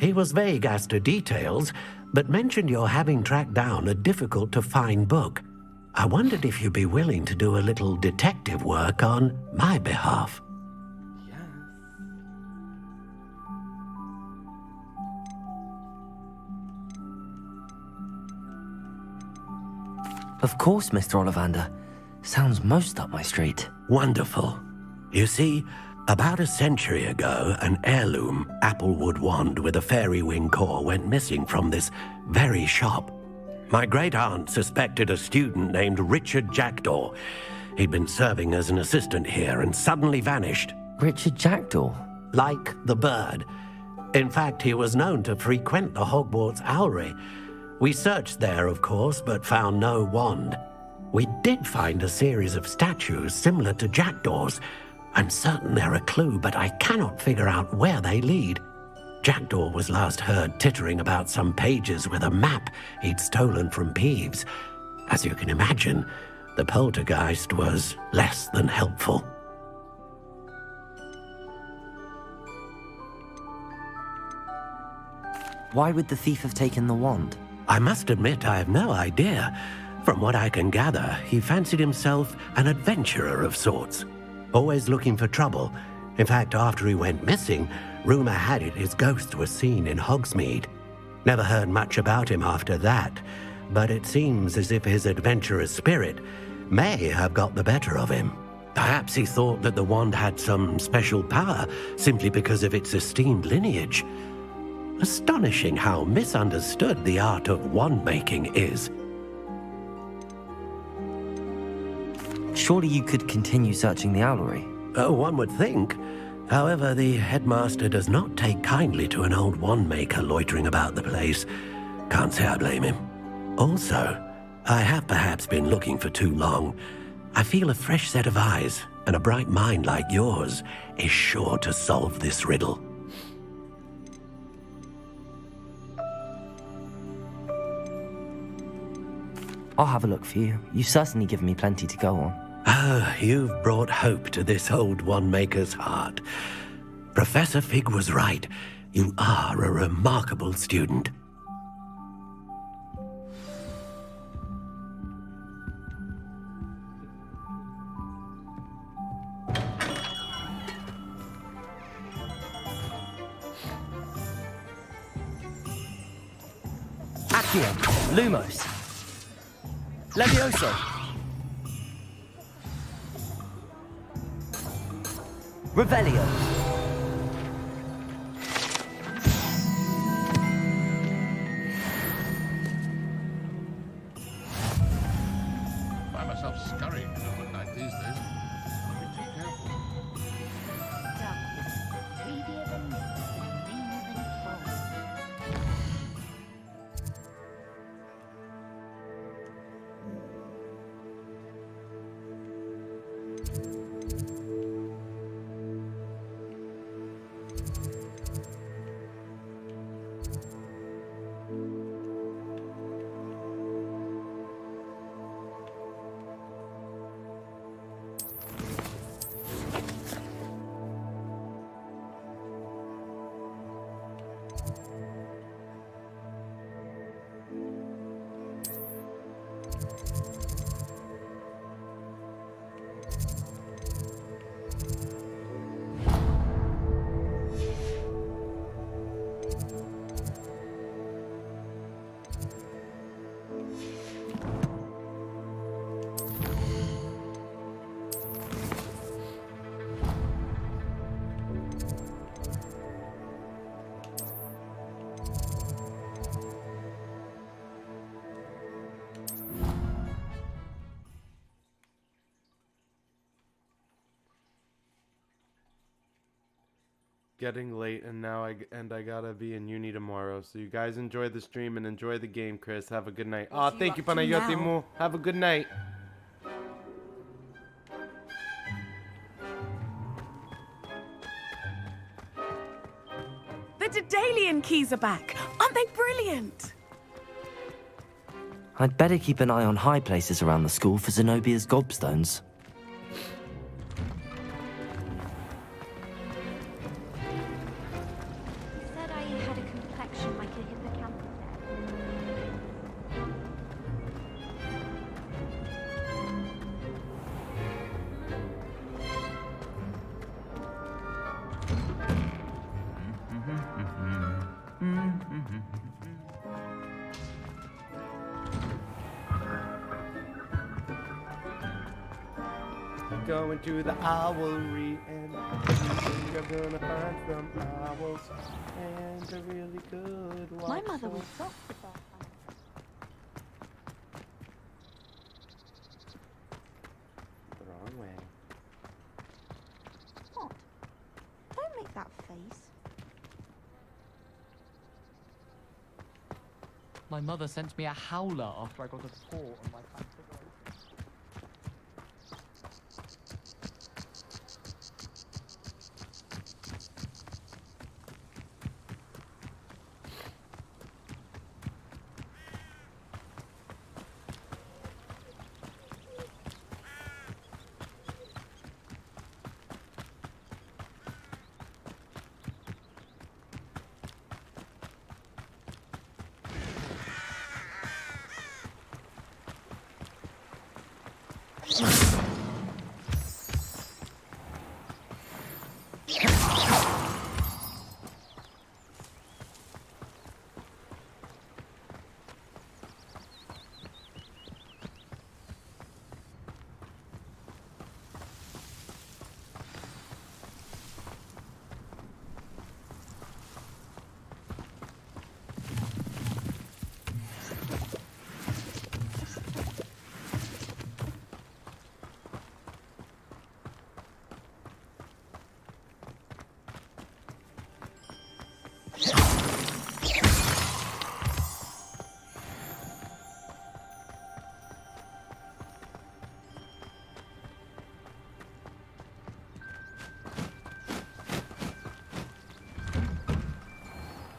He was vague as to details, but mentioned your having tracked down a difficult-to-find book. I wondered if you'd be willing to do a little detective work on my behalf. Of course, Mr. Ollivander. Sounds most up my street. Wonderful. You see, about a century ago, an heirloom applewood wand with a fairy wing core went missing from this very shop. My great-aunt suspected a student named Richard Jackdaw. He'd been serving as an assistant here and suddenly vanished. Richard Jackdaw? Like the bird. In fact, he was known to frequent the Hogwarts Owlery. We searched there, of course, but found no wand. We did find a series of statues similar to Jackdaw's. I'm certain they're a clue, but I cannot figure out where they lead. Jackdaw was last heard tittering about some pages with a map he'd stolen from Peeves. As you can imagine, The poltergeist was less than helpful. Why would the thief have taken the wand? I must admit I have no idea. From what I can gather, he fancied himself an adventurer of sorts, always looking for trouble. In fact, after he went missing, rumor had it his ghost was seen in Hogsmeade. Never heard much about him after that, but it seems as if his adventurous spirit may have got the better of him. Perhaps he thought that the wand had some special power simply because of its esteemed lineage. Astonishing how misunderstood the art of wand-making is. Surely you could continue searching the owlery. Oh, one would think. However, the headmaster does not take kindly to an old wand-maker loitering about the place. Can't say I blame him. Also, I have perhaps been looking for too long. I feel a fresh set of eyes, and a bright mind like yours is sure to solve this riddle. I'll have a look for you. You've certainly given me plenty to go on. Ah, you've brought hope to this old wand-maker's heart. Professor Fig was right. You are a remarkable student. Accio, Lumos, Levioso. Revelio. Find myself scurrying in the moonlight these days. I'll be too careful. Greedier than mist, meaner than frost. Getting late, and now I gotta be in uni tomorrow. So you guys enjoy the stream and enjoy the game, Chris. Have a good night. Oh, thank you, Panayoti Mu. Have a good night. The Daedalian keys are back. Aren't they brilliant? I'd better keep an eye on high places around the school for Zenobia's gobstones. Said I had a complexion like a hippocampus. Going to the owlery, and you're gonna find some owls, and a really good one. My mother was soft about The wrong way. What? Don't make that face. My mother sent me a howler after I got a paw on my transfiguration.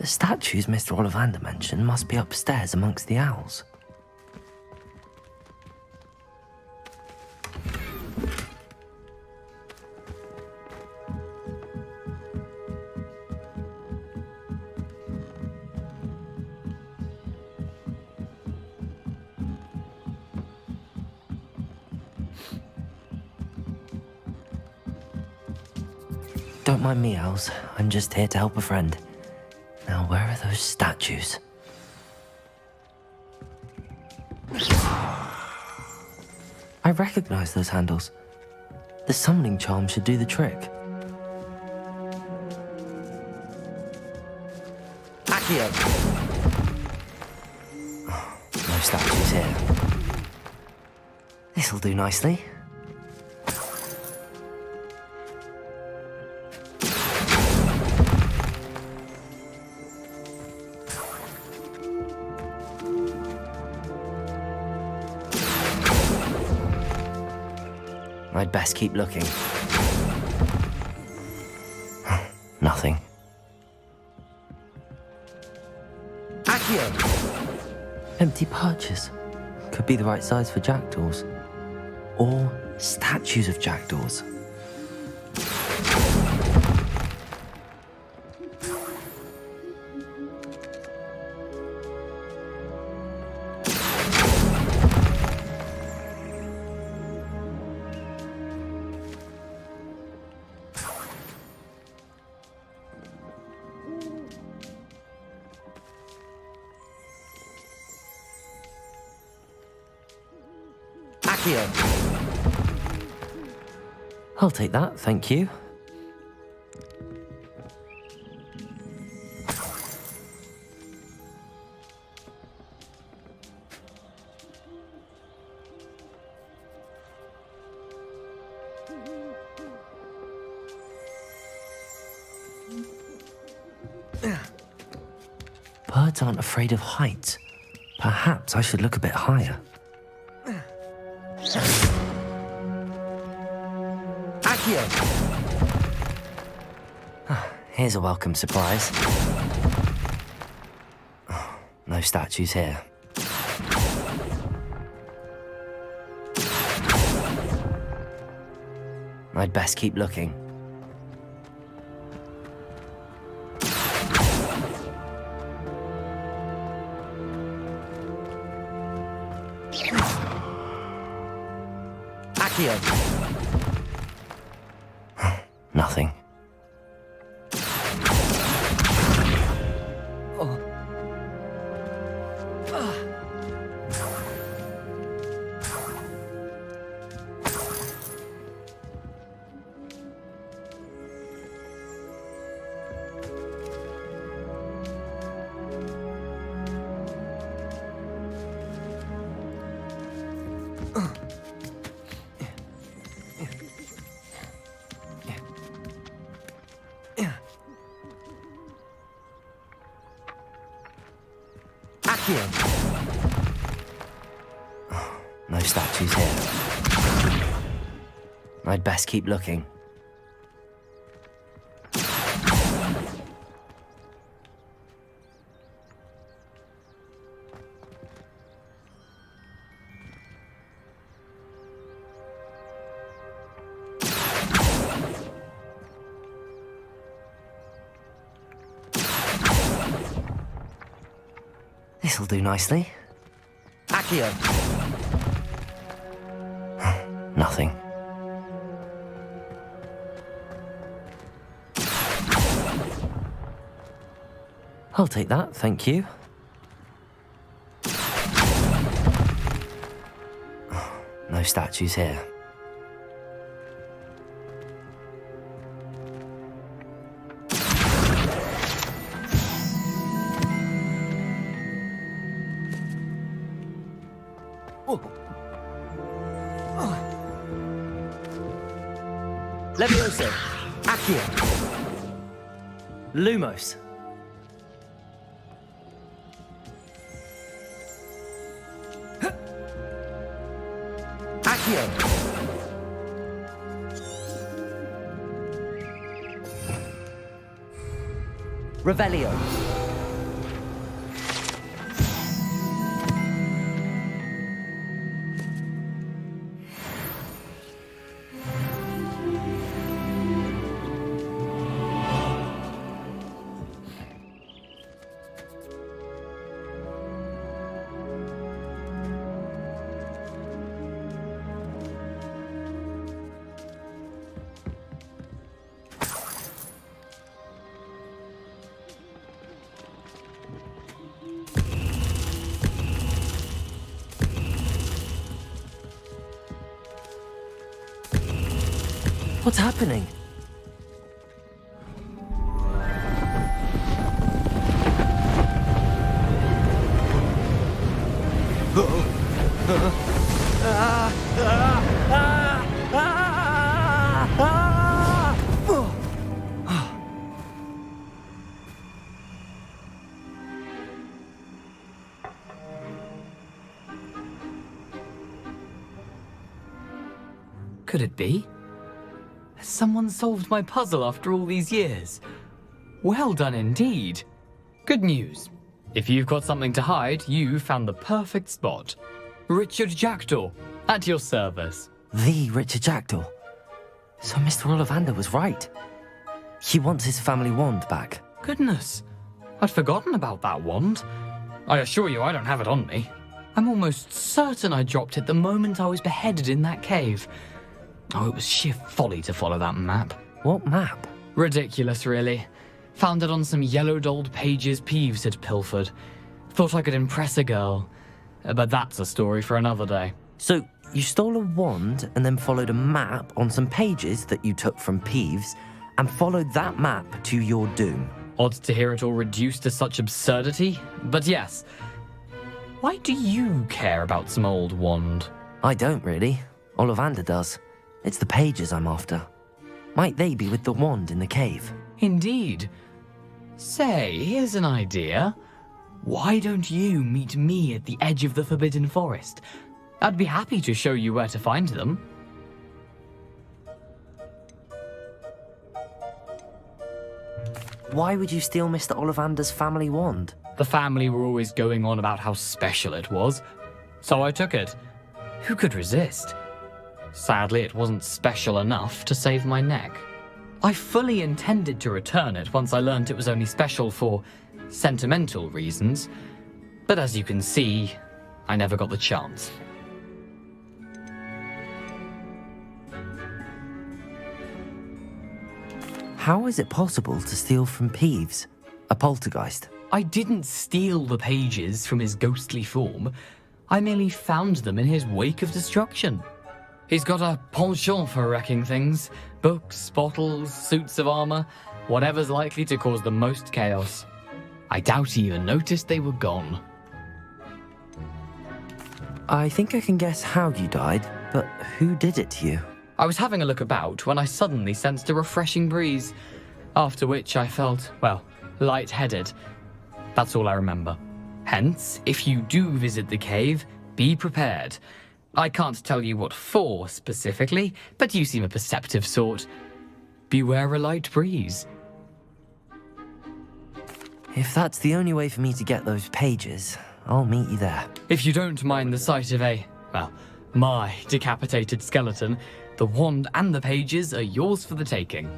The statues Mr. Ollivander mentioned must be upstairs amongst the owls. Don't mind me, owls. I'm just here to help a friend. Now, where are those statues? I recognize those handles. The summoning charm should do the trick. Accio! Oh, no statues here. This'll do nicely. I'd best keep looking. Nothing. Accio! Empty perches. Could be the right size for jackdaws. Or statues of jackdaws. I'll take that, thank you. Birds aren't afraid of heights. Perhaps I should look a bit higher. Here's a welcome surprise. Oh, no statues here. I'd best keep looking. Nothing. Oh, no statues here. I'd best keep looking. This'll do nicely. Accio! I'll take that, thank you. No statues here. Levioso, Accio, Lumos. Accio. Revelio. What's happening? Could it be? Has someone solved my puzzle after all these years? Well done indeed. Good news. If you've got something to hide, you found the perfect spot. Richard Jackdaw, at your service. The Richard Jackdaw. So Mr. Ollivander was right. He wants his family wand back. Goodness, I'd forgotten about that wand. I assure you I don't have it on me. I'm almost certain I dropped it the moment I was beheaded in that cave. Oh, it was sheer folly to follow that map. What map? Ridiculous, really. Found it on some yellowed old pages Peeves had pilfered. Thought I could impress a girl. But that's a story for another day. So, you stole a wand and then followed a map on some pages that you took from Peeves and followed that map to your doom. Odd to hear it all reduced to such absurdity, but yes. Why do you care about some old wand? I don't really. Ollivander does. It's the pages I'm after. Might they be with the wand in the cave? Indeed. Say, here's an idea. Why don't you meet me at the edge of the Forbidden Forest? I'd be happy to show you where to find them. Why would you steal Mr. Ollivander's family wand? The family were always going on about how special it was, so I took it. Who could resist? Sadly, it wasn't special enough to save my neck. I fully intended to return it once I learned it was only special for sentimental reasons, but as you can see, I never got the chance. How is it possible to steal from Peeves, a poltergeist? I didn't steal the pages from his ghostly form. I merely found them in his wake of destruction. He's got a penchant for wrecking things. Books, bottles, suits of armor, whatever's likely to cause the most chaos. I doubt he even noticed they were gone. I think I can guess how you died, but who did it to you? I was having a look about when I suddenly sensed a refreshing breeze, after which I felt, well, lightheaded. That's all I remember. Hence, if you do visit the cave, be prepared. I can't tell you what for specifically, but you seem a perceptive sort. Beware a light breeze. If that's the only way for me to get those pages, I'll meet you there. If you don't mind the sight of my decapitated skeleton, the wand and the pages are yours for the taking.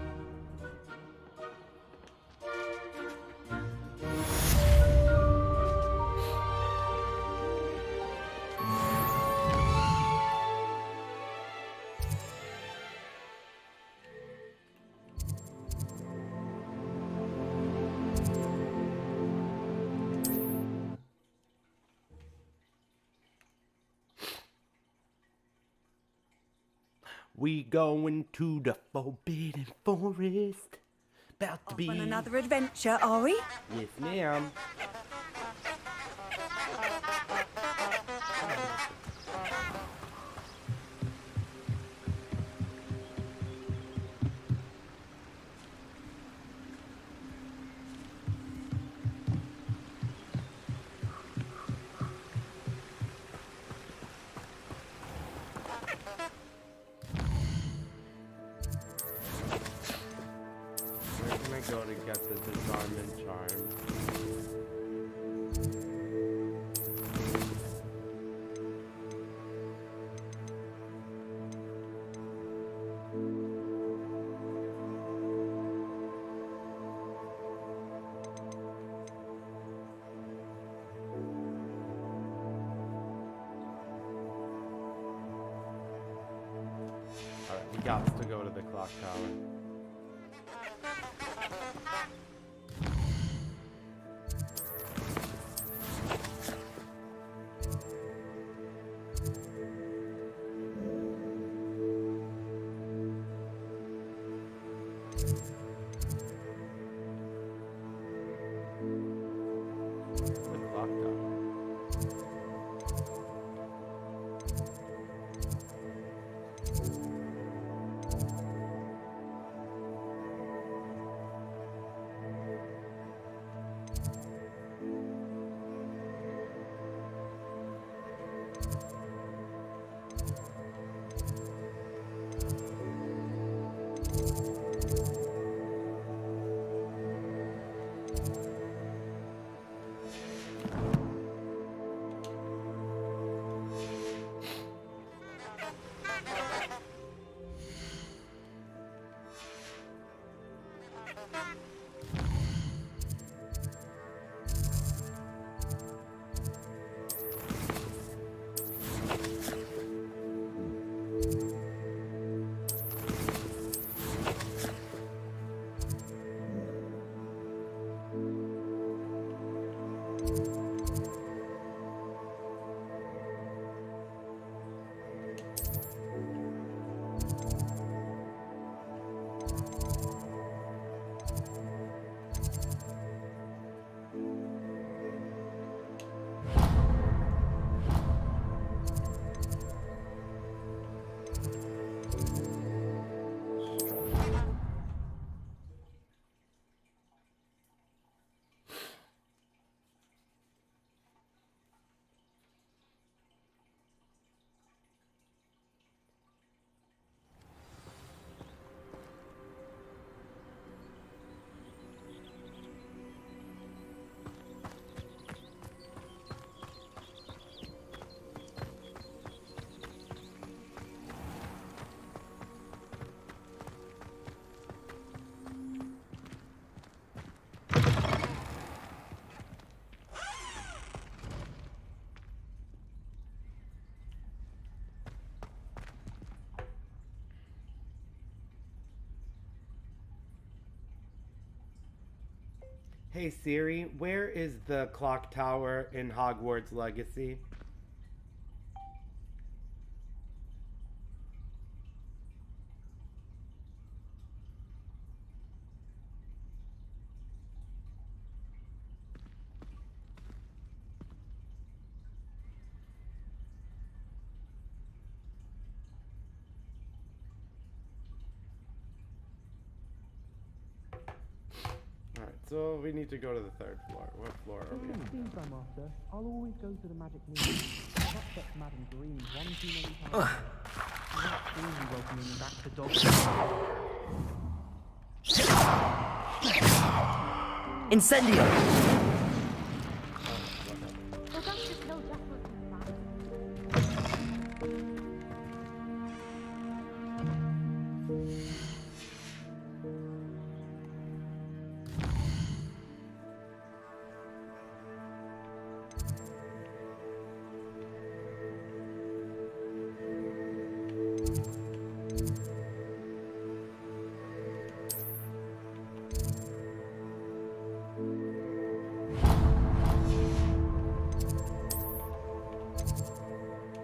We going to the Forbidden Forest. About to be On another adventure, are we? Yes, ma'am. Where can I go to get the disarmament charm? Alright, we got to go to the clock tower. The clock tower. Hey Siri, where is the clock tower in Hogwarts Legacy? Alright, so we need to go to the third floor. What floor are we on? Grandmaster, I'll always go to the magic meeting. I've upset Madam Green one too many times. I'm not truly welcoming back the dog. Incendio!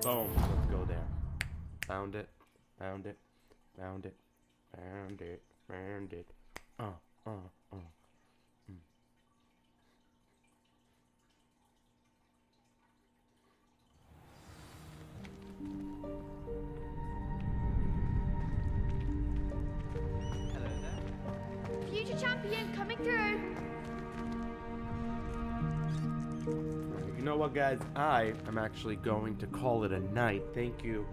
Boom, let's go there. Found it. Found it. Found it. Found it. Found it. Mm. Future champion coming through. You know what, guys? I am actually going to call it a night. Thank you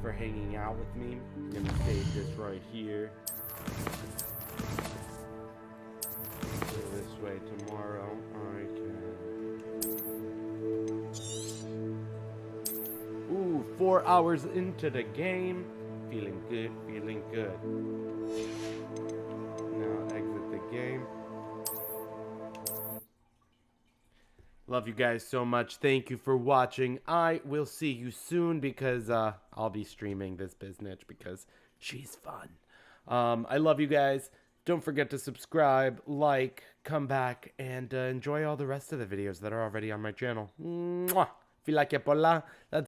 for hanging out with me. I'm gonna save this right here. So this way tomorrow I can. Ooh, 4 hours into the game. Feeling good, feeling good. Now exit the game. Love you guys so much. Thank you for watching. I will see you soon because I'll be streaming this biznitch because she's fun. I love you guys. Don't forget to subscribe, like, come back, and enjoy all the rest of the videos that are already on my channel. Mwah! Feel like it, Pola.